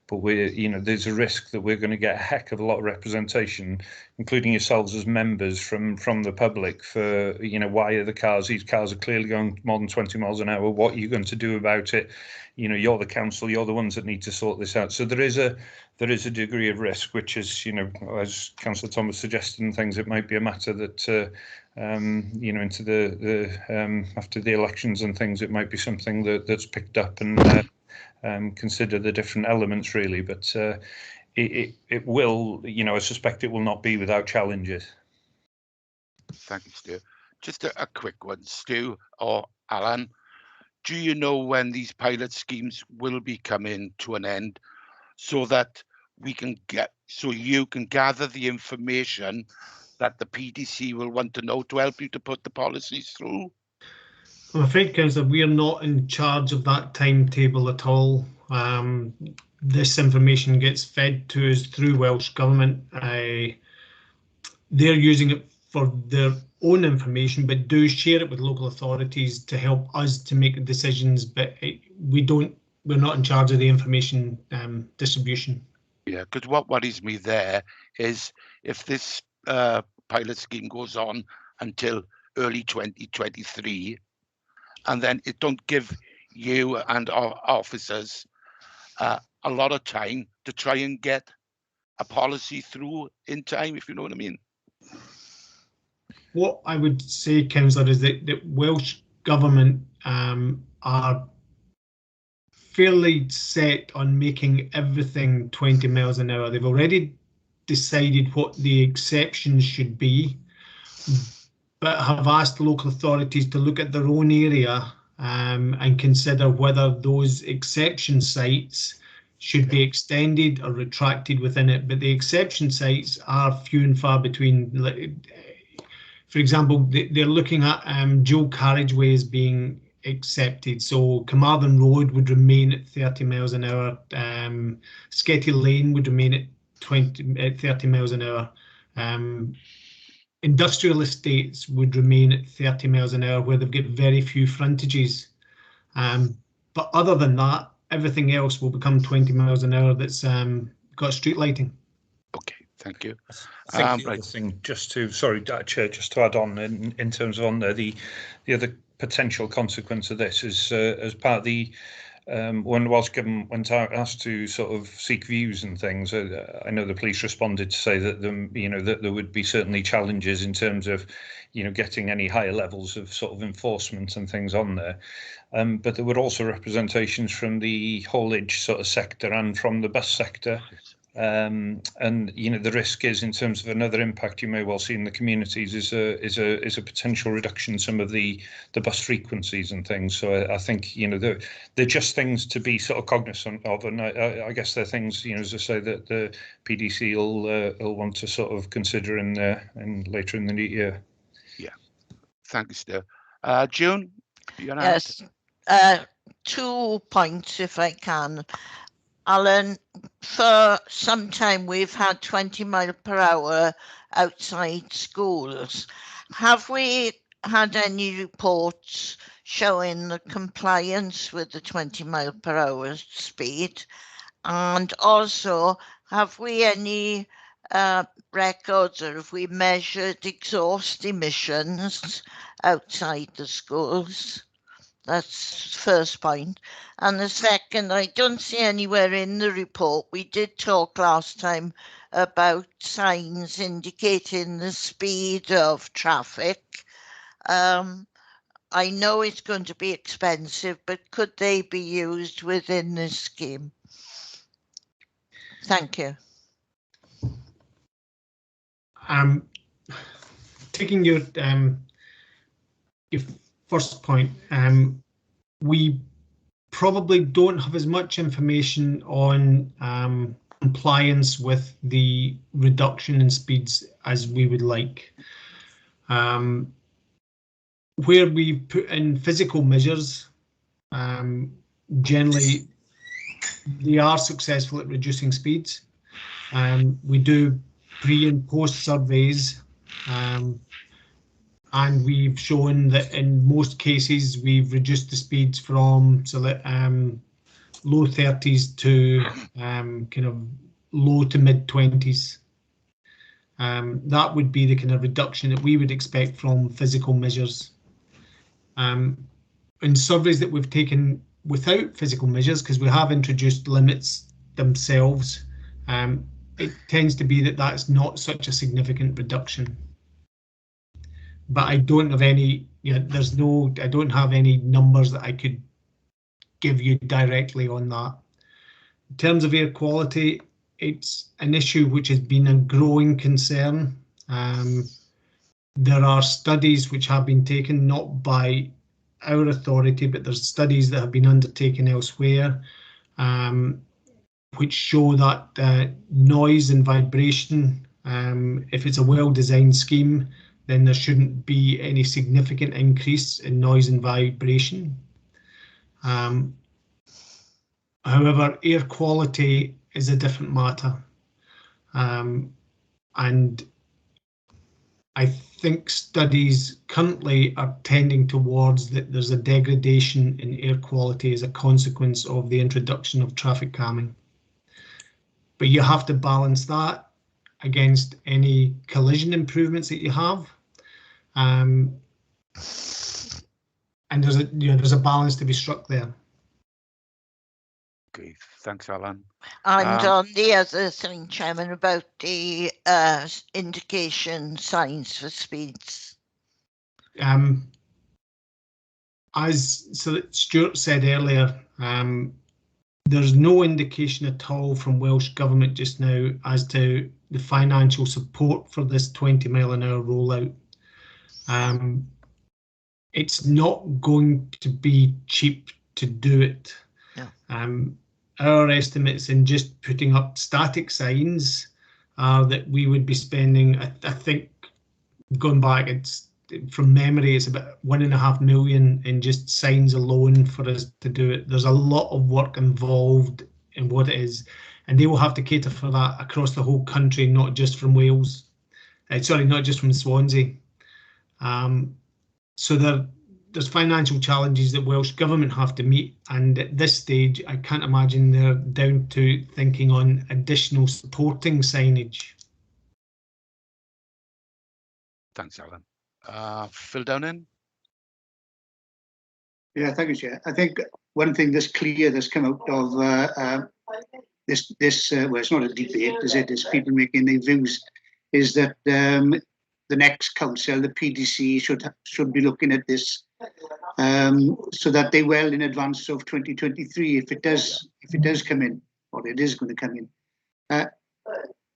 But you know, there's a risk that we're going to get a heck of a lot of representation, including yourselves as members from the public, for, you know, why are these cars are clearly going more than 20 miles an hour. What are you going to do about it? You know, you're the council, you're the ones that need to sort this out. So there is a degree of risk, which is, you know, as Councillor Thomas suggested and things, it might be a matter that, you know, into the after the elections and things, it might be something that's picked up and consider the different elements, really. But it will, you know, I suspect it will not be without challenges. Thank you, Stu. Just a quick one, Stu or Alan. Do you know when these pilot schemes will be coming to an end, so that you can gather the information that the PDC will want to know to help you to put the policies through? I'm afraid, Councillor, we are not in charge of that timetable at all. This information gets fed to us through Welsh Government. They're using it for their own information, but do share it with local authorities to help us to make decisions. But we're not in charge of the information distribution. Yeah, because what worries me there is if this pilot scheme goes on until early 2023, and then it don't give you and our officers a lot of time to try and get a policy through in time, if you know what I mean. What I would say, Councillor, is that Welsh Government are fairly set on making everything 20 miles an hour. They've already decided what the exceptions should be, but have asked local authorities to look at their own area and consider whether those exception sites should be extended or retracted within it. But the exception sites are few and far between. For example, they're looking at dual carriageways being accepted. So Carmarthen Road would remain at 30 miles an hour. Sketty Lane would remain at 30 miles an hour. Industrial estates would remain at 30 miles an hour, where they've got very few frontages. But other than that, everything else will become 20 miles an hour that's got street lighting. Okay, thank you. I think the other thing, Chair, just to add on in terms of on there, the other potential consequence of this is as part of the when the Welsh Government went out asked to sort of seek views and things. I know the police responded to say that that there would be certainly challenges in terms of, you know, getting any higher levels of sort of enforcement and things on there. But there were also representations from the haulage sort of sector and from the bus sector. And you know, the risk is, in terms of another impact you may well see in the communities, is a potential reduction in some of the bus frequencies and things. So I think, you know, they're just things to be sort of cognizant of, and I guess they're things, you know, as I say, that the PDC will want to sort of consider in later in the new year. Yeah, thank you, Stu. June, yes, 2 points if I can. Alan, for some time we've had 20 mile per hour outside schools. Have we had any reports showing the compliance with the 20 mile per hour speed? And also, have we any records, or have we measured exhaust emissions outside the schools? That's the first point. And the second, I don't see anywhere in the report, we did talk last time about signs indicating the speed of traffic. I know it's going to be expensive, but could they be used within this scheme? Thank you. Taking your first point, we probably don't have as much information on compliance with the reduction in speeds as we would like. Where we put in physical measures, generally they are successful at reducing speeds. We do pre and post surveys, and we've shown that in most cases we've reduced the speeds from low 30s to kind of low to mid 20s. That would be the kind of reduction that we would expect from physical measures. In surveys that we've taken without physical measures, because we have introduced limits themselves, it tends to be that that's not such a significant reduction. But I don't have any, I don't have any numbers that I could give you directly on that. In terms of air quality, it's an issue which has been a growing concern. There are studies which have been taken, not by our authority, but there's studies that have been undertaken elsewhere, which show that noise and vibration, if it's a well-designed scheme, then there shouldn't be any significant increase in noise and vibration. However, air quality is a different matter. And I think studies currently are tending towards that there's a degradation in air quality as a consequence of the introduction of traffic calming. But you have to balance that against any collision improvements that you have. And there's a balance to be struck there. Okay, thanks, Alan. And on the other thing, Chairman, about the indication signs for speeds. As Stuart said earlier, there's no indication at all from Welsh Government just now as to the financial support for this 20 mile an hour rollout. It's not going to be cheap to do it. Yeah. Our estimates in just putting up static signs are that we would be spending, I think, going back, it's from memory, it's about £1.5 million in just signs alone for us to do it. There's a lot of work involved in what it is, and they will have to cater for that across the whole country, not just from Wales. Sorry, not just from Swansea. So there's financial challenges that Welsh Government have to meet, and at this stage I can't imagine they're down to thinking on additional supporting signage. Thanks, Alan. Phil Downing? Yeah, thank you, Chair. I think one thing that's clear that's come out of this well, it's not a debate, is it? It's people making their views, is that the next council, the PDC, should be looking at this so that they well in advance of 2023, if it does come in, or it is going to come in.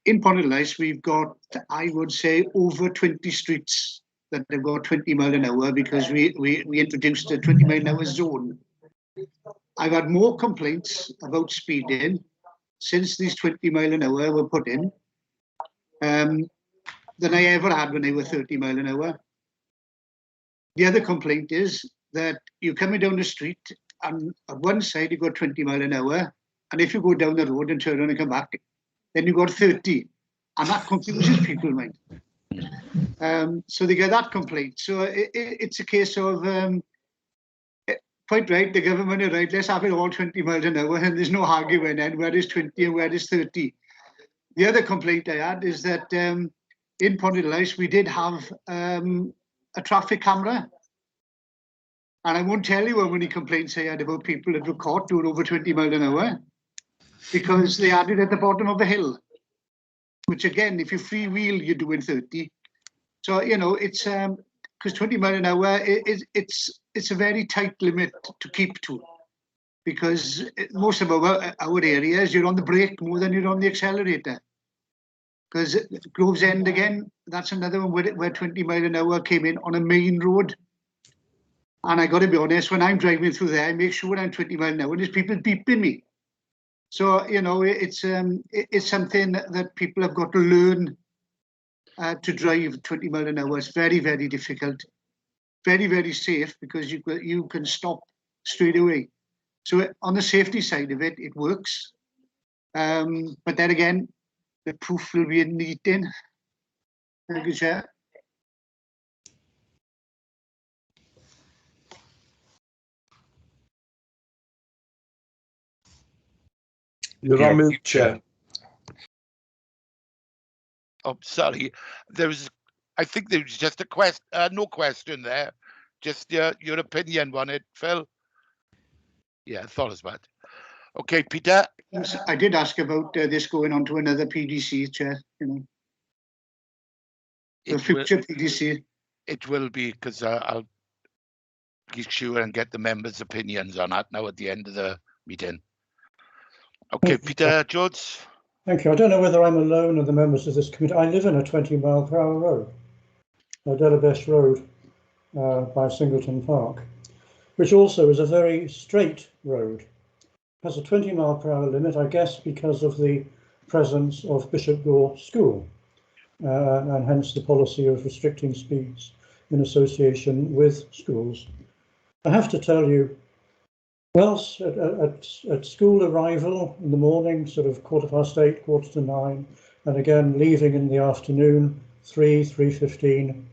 In Pontylice, we've got, I would say, over 20 streets that have got 20 mile an hour because we introduced a 20 mile an hour zone. I've had more complaints about speeding since these 20 mile an hour were put in than I ever had when they were 30 mile an hour. The other complaint is that you're coming down the street and on one side you've got 20 mile an hour, and if you go down the road and turn around and come back, then you've got 30, and that confuses people, mind. So they get that complaint. So it's a case of quite right, the government are right, let's have it all 20 miles an hour and there's no arguing then where is 20 and where is 30. The other complaint I had is that in Pontylice we did have a traffic camera. And I won't tell you how many complaints I had about people that were caught doing over 20 miles an hour because they had it at the bottom of the hill, which again, if you freewheel, you're doing 30. So, you know, it's because 20 miles an hour, it's a very tight limit to keep to because most of our areas, you're on the brake more than you're on the accelerator. Because Grovesend, again, that's another one where 20 miles an hour came in on a main road. And I got to be honest, when I'm driving through there, I make sure I'm 20 miles an hour. There's people beeping me. So, you know, it's something that people have got to learn to drive 20 miles an hour. It's very, very difficult. Very, very safe because you can stop straight away. So on the safety side of it, it works. But then again, the proof will be in the eating. Thank you, Chair. You're on mute, Chair. Oh, sorry. I think there was just a question, no question there. Just your opinion on it, Phil. Yeah, I thought as much. Okay, Peter. I did ask about this going on to another PDC, Chair. You know, the future PDC. It will be because I'll be sure and get the members' opinions on that now at the end of the meeting. Okay, Peter George. Thank you. I don't know whether I'm alone or the members of this committee. I live in a 20-mile-per-hour road, Delabesh Road by Singleton Park, which also is a very straight road. It has a 20-mile-per-hour limit, I guess, because of the presence of Bishop Gore School, and hence the policy of restricting speeds in association with schools. I have to tell you, whilst at school arrival in the morning, sort of 8:15, 8:45, and again leaving in the afternoon, 3:15,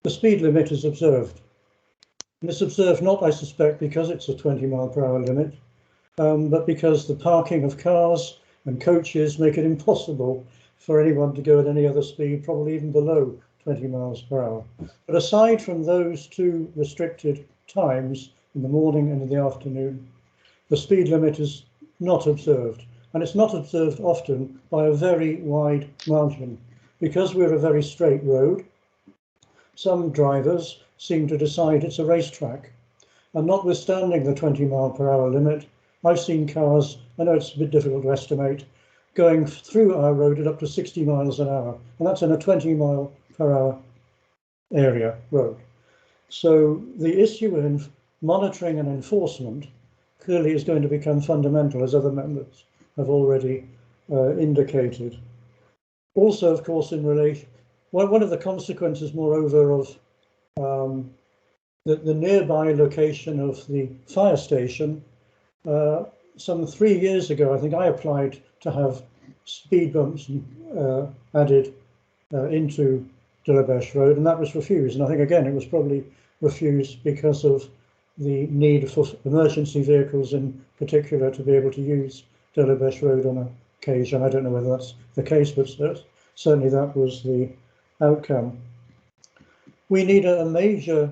the speed limit is observed. And it's observed not, I suspect, because it's a 20-mile-per-hour limit, but because the parking of cars and coaches make it impossible for anyone to go at any other speed, probably even below 20 miles per hour. But aside from those two restricted times, in the morning and in the afternoon, the speed limit is not observed. And it's not observed often by a very wide margin. Because we're a very straight road, some drivers seem to decide it's a racetrack. And notwithstanding the 20-mile-per-hour limit, I've seen cars, I know it's a bit difficult to estimate, going through our road at up to 60 miles an hour. And that's in a 20-mile-per-hour area road. So the issue in monitoring and enforcement clearly is going to become fundamental, as other members have already indicated. Also, of course, in relation, one of the consequences, moreover, of the nearby location of the fire station, some 3 years ago, I think I applied to have speed bumps added into Delabesh Road, and that was refused. And I think, again, it was probably refused because of the need for emergency vehicles in particular to be able to use Delabesh Road on occasion. I don't know whether that's the case, but certainly that was the outcome. We need a major,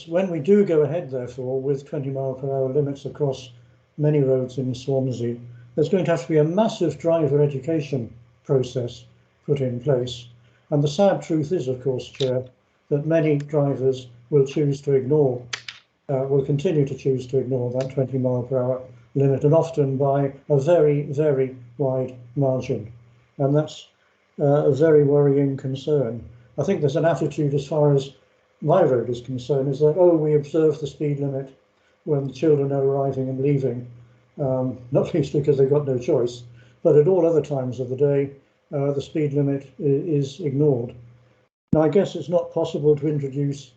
when we do go ahead, therefore, with 20-mile-per-hour limits across many roads in Swansea, there's going to have to be a massive driver education process put in place. And the sad truth is, of course, Chair, that many drivers will choose to ignore, will continue to choose to ignore that 20-mile-per-hour limit, and often by a very, very wide margin. And that's a very worrying concern. I think there's an attitude, as far as my road is concerned, is that, oh, we observe the speed limit when the children are arriving and leaving, not least because they've got no choice, but at all other times of the day, the speed limit is ignored. Now, I guess it's not possible to introduce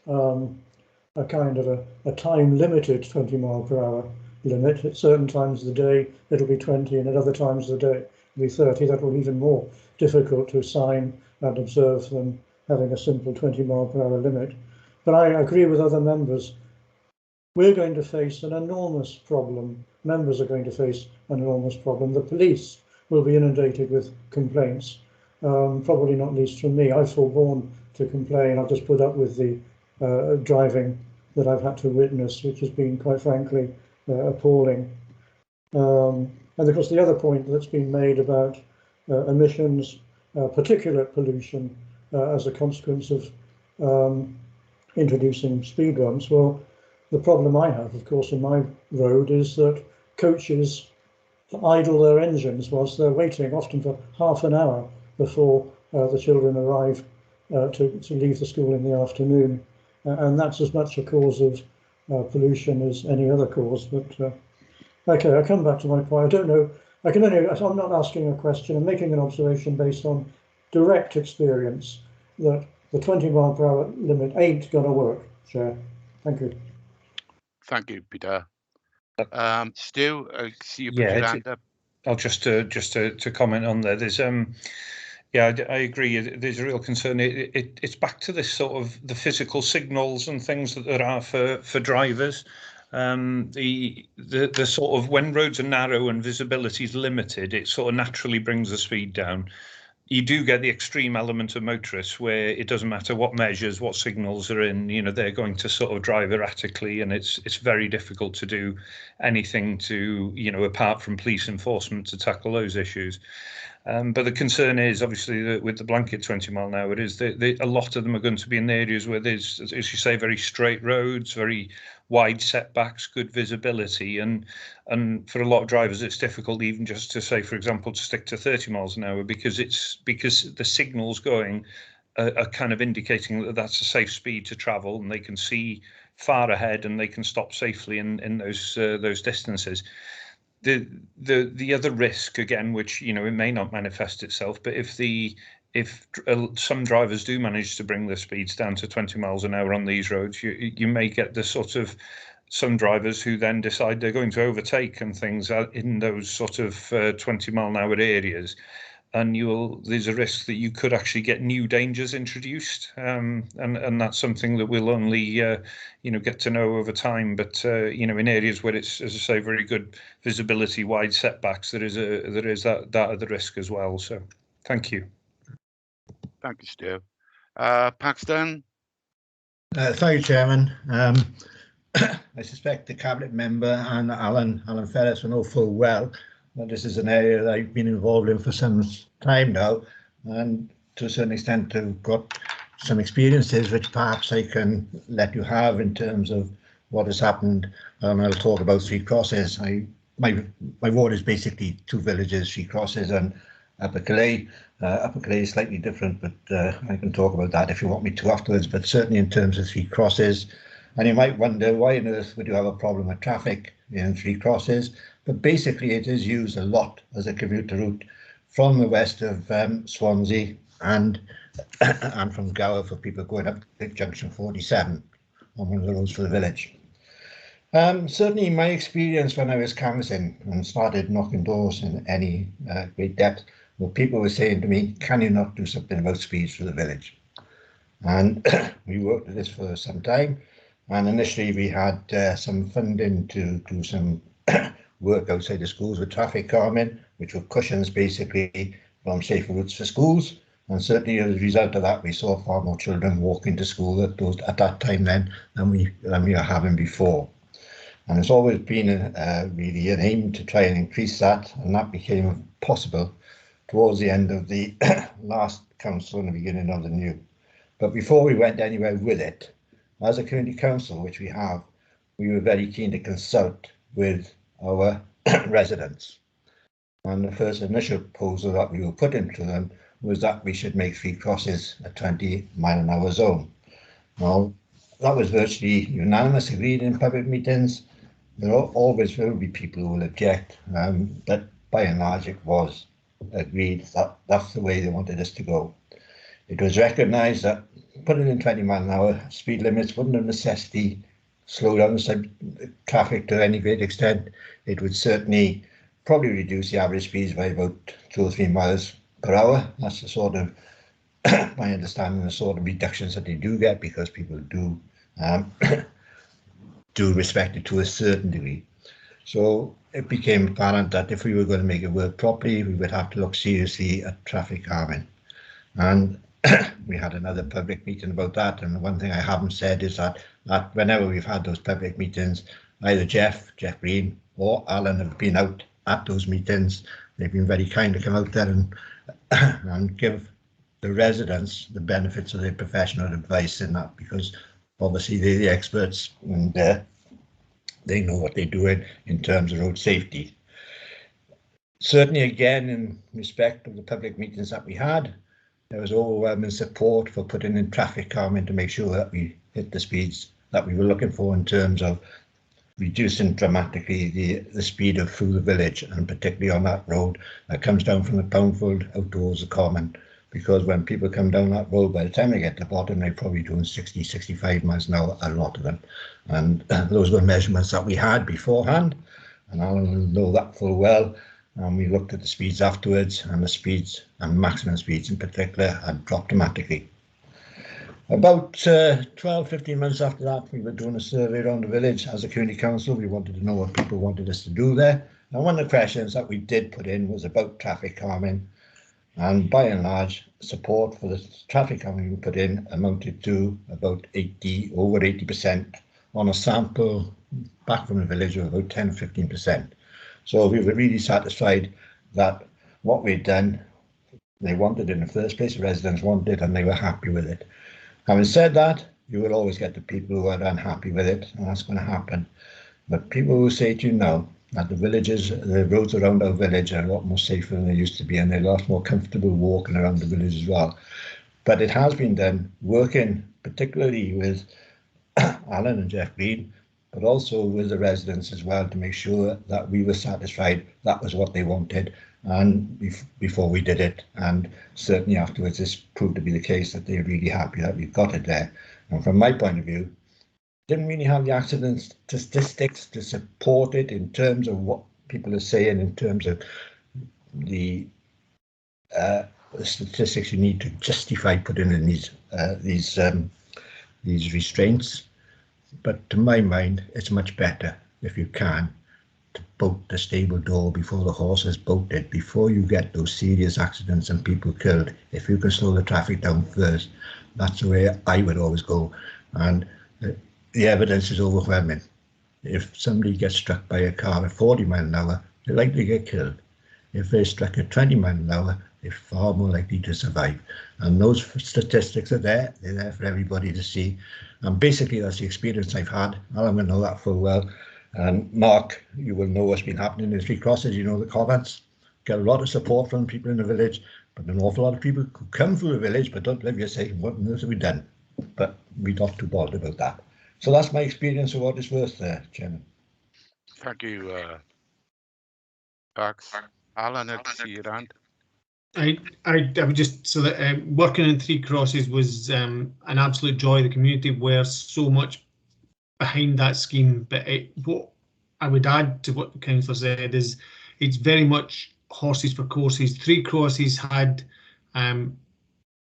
a kind of a time-limited 20-mile-per-hour limit. At certain times of the day, it'll be 20, and at other times of the day, it'll be 30. That will be even more difficult to sign and observe than having a simple 20-mile-per-hour limit. But I agree with other members. we're going to face an enormous problem. Members are going to face an enormous problem. The police will be inundated with complaints, probably not least from me. I've forborne to complain. I've just put up with the driving that I've had to witness, which has been, quite frankly, appalling. And of course, the other point that's been made about emissions, particulate pollution as a consequence of introducing speed bumps. Well, the problem I have, of course, in my road is that coaches idle their engines whilst they're waiting, often for half an hour before the children arrive to leave the school in the afternoon. And that's as much a cause of pollution as any other cause. But okay, I come back to my point. I don't know. I'm not asking a question. I'm making an observation based on direct experience that the 20-mile-per-hour limit ain't going to work, Chair. Thank you. Thank you, Peter. Stu, I see you put Yeah, your hand up. I'll just to comment on there. There's yeah, I agree. There's a real concern. It's back to this sort of the physical signals and things that there are for drivers. The sort of when roads are narrow and visibility is limited, it sort of naturally brings the speed down. You do get the extreme element of motorists where it doesn't matter what measures, what signals are in, you know, they're going to sort of drive erratically, and it's very difficult to do anything to, you know, apart from police enforcement to tackle those issues. But the concern is obviously that with the blanket 20 mile an hour is that a lot of them are going to be in areas where there's, as you say, very straight roads, very wide setbacks, good visibility, and for a lot of drivers it's difficult even just to say, for example, to stick to 30 miles an hour because the signals going are kind of indicating that that's a safe speed to travel, and they can see far ahead and they can stop safely in those distances. The other risk, again, which, you know, it may not manifest itself, but if some drivers do manage to bring their speeds down to 20 miles an hour on these roads, you may get the sort of some drivers who then decide they're going to overtake and things in those sort of 20 mile an hour areas. And there's a risk that you could actually get new dangers introduced, and that's something that we'll only you know, get to know over time. But you know, in areas where it's, as I say, very good visibility, wide setbacks, there is that other risk as well. So thank you. Thank you, Stu. Paxton. Thank you, Chairman. I suspect the Cabinet member and Alan Ferris will know full well that this is an area that I've been involved in for some time now, and to a certain extent I've got some experiences which perhaps I can let you have in terms of what has happened. And I'll talk about Three Crosses. My ward is basically two villages, Three Crosses and Upper Calais. Upper Calais is slightly different, but I can talk about that if you want me to afterwards. But certainly in terms of Three Crosses, and you might wonder why on earth would you have a problem with traffic in Three Crosses? But basically it is used a lot as a commuter route from the west of Swansea and from Gower for people going up to junction 47 on one of the roads for the village. Certainly my experience when I was canvassing and started knocking doors in any great depth, well, people were saying to me, can you not do something about speeds for the village? And we worked at this for some time, and initially we had some funding to do some work outside the schools with traffic calming, which were cushions basically from safer routes for schools. And certainly as a result of that, we saw far more children walking to school at that time then than we were having before. And it's always been really an aim to try and increase that, and that became possible towards the end of the last council and the beginning of the new. But before we went anywhere with it, as a community council, which we have, we were very keen to consult with our residents. And the first initial proposal that we were putting to them was that we should make Three Crosses a 20 mile an hour zone. Now, that was virtually unanimous, agreed in public meetings. There always will be people who will object, but by and large it was agreed that that's the way they wanted us to go. It was recognised that putting in 20 mile an hour speed limits wouldn't have necessarily slow down the traffic to any great extent. It would certainly probably reduce the average speeds by about 2 or 3 miles per hour. That's the sort of, my understanding, the sort of reductions that they do get, because people do do respect it to a certain degree. So it became apparent that if we were going to make it work properly, we would have to look seriously at traffic calming. And we had another public meeting about that. And the one thing I haven't said is that whenever we've had those public meetings, either Jeff Green or Alan have been out at those meetings. They've been very kind to come out there and give the residents the benefits of their professional advice in that, because obviously they're the experts and they know what they're doing in terms of road safety. Certainly, again, in respect of the public meetings that we had, there was overwhelming support for putting in traffic calming to make sure that we hit the speeds that we were looking for in terms of reducing dramatically the speed of through the village, and particularly on that road that comes down from the Poundfold out towards the Common, because when people come down that road, by the time they get to the bottom, they're probably doing 60, 65 miles an hour, a lot of them. And those were measurements that we had beforehand, and Alan will know that full well. And we looked at the speeds afterwards, and the speeds, and maximum speeds in particular, had dropped dramatically. About 12, 15 months after that, we were doing a survey around the village as a community council. We wanted to know what people wanted us to do there. And one of the questions that we did put in was about traffic calming. And by and large, support for the traffic calming we put in amounted to about over 80% on a sample back from the village of about 10, 15%. So we were really satisfied that what we'd done, they wanted in the first place, the residents wanted, and they were happy with it. Having said that, you will always get the people who are unhappy with it, and that's going to happen. But people will say to you now that the roads around our village are a lot more safer than they used to be, and they're a lot more comfortable walking around the village as well. But it has been done working particularly with Alan and Jeff Green, but also with the residents as well, to make sure that we were satisfied that was what they wanted, and before we did it. And certainly afterwards, this proved to be the case, that they're really happy that we've got it there. And from my point of view, didn't really have the accident statistics to support it in terms of what people are saying, in terms of the statistics you need to justify putting in these restraints. But to my mind, it's much better, if you can, to bolt the stable door before the horse is bolted, before you get those serious accidents and people killed. If you can slow the traffic down first, that's the way I would always go. And the evidence is overwhelming. If somebody gets struck by a car at 40 miles an hour, they're likely to get killed. If they're struck at 20 miles an hour, they're far more likely to survive. And those statistics are there. They're there for everybody to see. And basically, that's the experience I've had. Alan will know that full well. And Mark, you will know what's been happening in the three crosses. You know the comments. Get a lot of support from people in the village, but an awful lot of people who come from the village but don't live here saying, what on earth have we done? But we're not too bothered about that. So that's my experience of what it's worth there, Chairman. Thank you, Pax. Alan, I see your hand. I would just, so that working in Three Crosses was an absolute joy. The community were so much behind that scheme, but what I would add to what the councillor said is it's very much horses for courses. Three Crosses had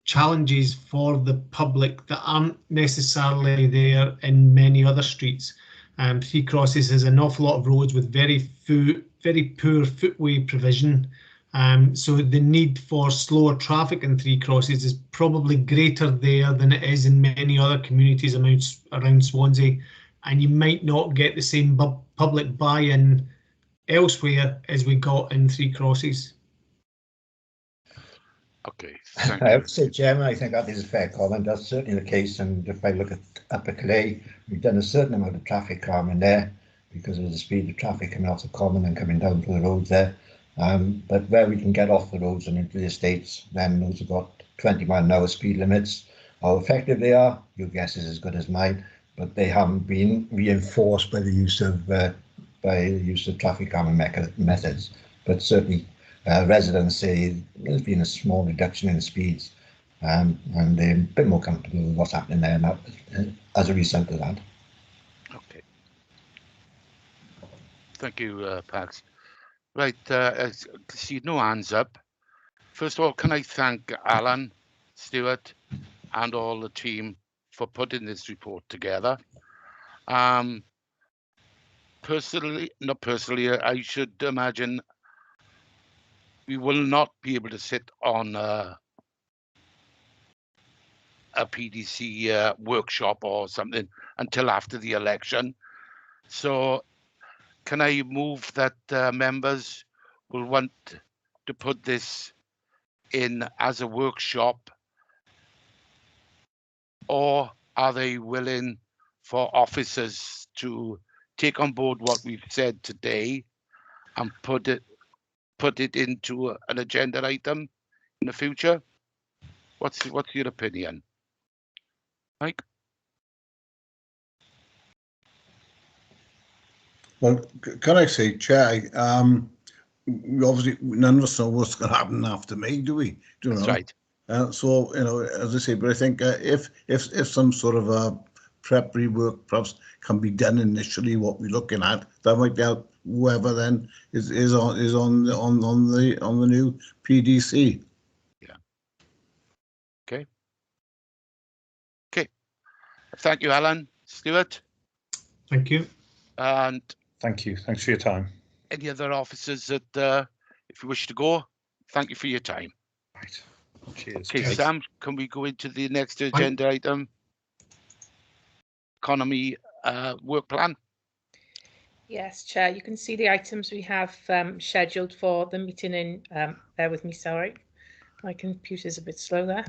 challenges for the public that aren't necessarily there in many other streets. Three Crosses has an awful lot of roads with very poor footway provision. So the need for slower traffic in Three Crosses is probably greater there than it is in many other communities around Swansea, and you might not get the same public buy-in elsewhere as we got in Three Crosses. Okay, thank I you. would say, Chairman, I think that is a fair comment. That's certainly the case. And if I look at Upper Clay, we've done a certain amount of traffic calming there because of the speed of traffic coming off the Common and coming down to the roads there. But where we can get off the roads and into the estates, then those have got 20 mile an hour speed limits. How effective they are, your guess is as good as mine, but they haven't been reinforced by the use of traffic calming methods. But certainly, residents say there's been a small reduction in speeds, and they're a bit more comfortable with what's happening there now, as a result of that. Okay. Thank you, Pax. Right, I see no hands up. First of all, can I thank Alan, Stuart, and all the team for putting this report together. not personally, I should imagine we will not be able to sit on a PDC workshop or something until after the election. So can I move that members will want to put this in as a workshop, or are they willing for officers to take on board what we've said today and put it into an agenda item in the future? What's your opinion, Mike? Well, can I say, Chair, obviously none of us know what's going to happen after me, do we? Do you know? That's right. So, you know, as I say, but I think if some sort of a preparatory work perhaps can be done initially, what we're looking at, that might help whoever then is on the new PDC. Yeah. Okay. Okay. Thank you, Alan. Stuart. Thank you. And thank you. Thanks for your time. Any other officers that, if you wish to go, thank you for your time. Right. Cheers. Okay, Sam, can we go into the next agenda item? Economy work plan. Yes, Chair, you can see the items we have scheduled for the meeting in, bear with me, sorry. My computer's a bit slow there.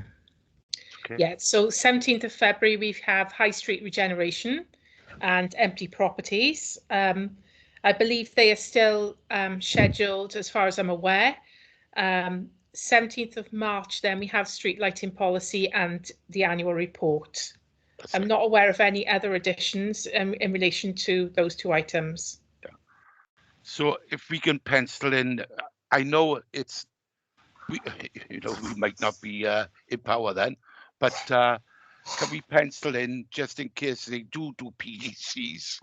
Okay. Yeah, so 17th of February, we have High Street regeneration and empty properties. I believe they are still scheduled as far as I'm aware. 17th of March, then we have street lighting policy and the annual report. I'm not aware of any other additions in relation to those two items. Yeah. So if we can pencil in, I know we might not be in power then, but can we pencil in just in case they do PDCs?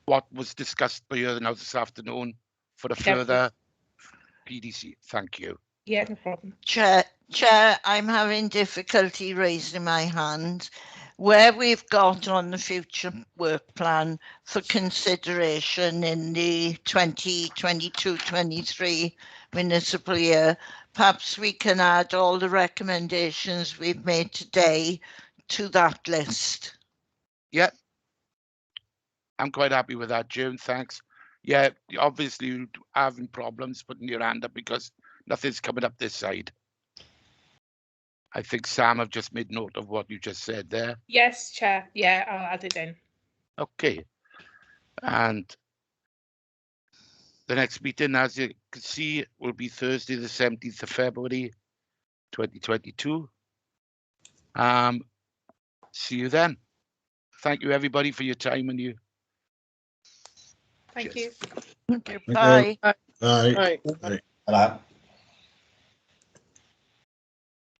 What was discussed by you now this afternoon for the further PDC? Thank you. Yeah, no problem. Chair, I'm having difficulty raising my hand. Where we've got on the future work plan for consideration in the 2022-23 municipal year, perhaps we can add all the recommendations we've made today to that list. Yeah, I'm quite happy with that, June. Thanks. Yeah, obviously you're having problems putting your hand up because nothing's coming up this side. I think Sam have just made note of what you just said there. Yes, Chair. Yeah, I'll add it in. Okay. And the next meeting, as you can see, will be Thursday, the 17th of February, 2022. See you then. Thank you, everybody, for your time and you. Thank you. Okay, bye. Bye. Bye. Bye.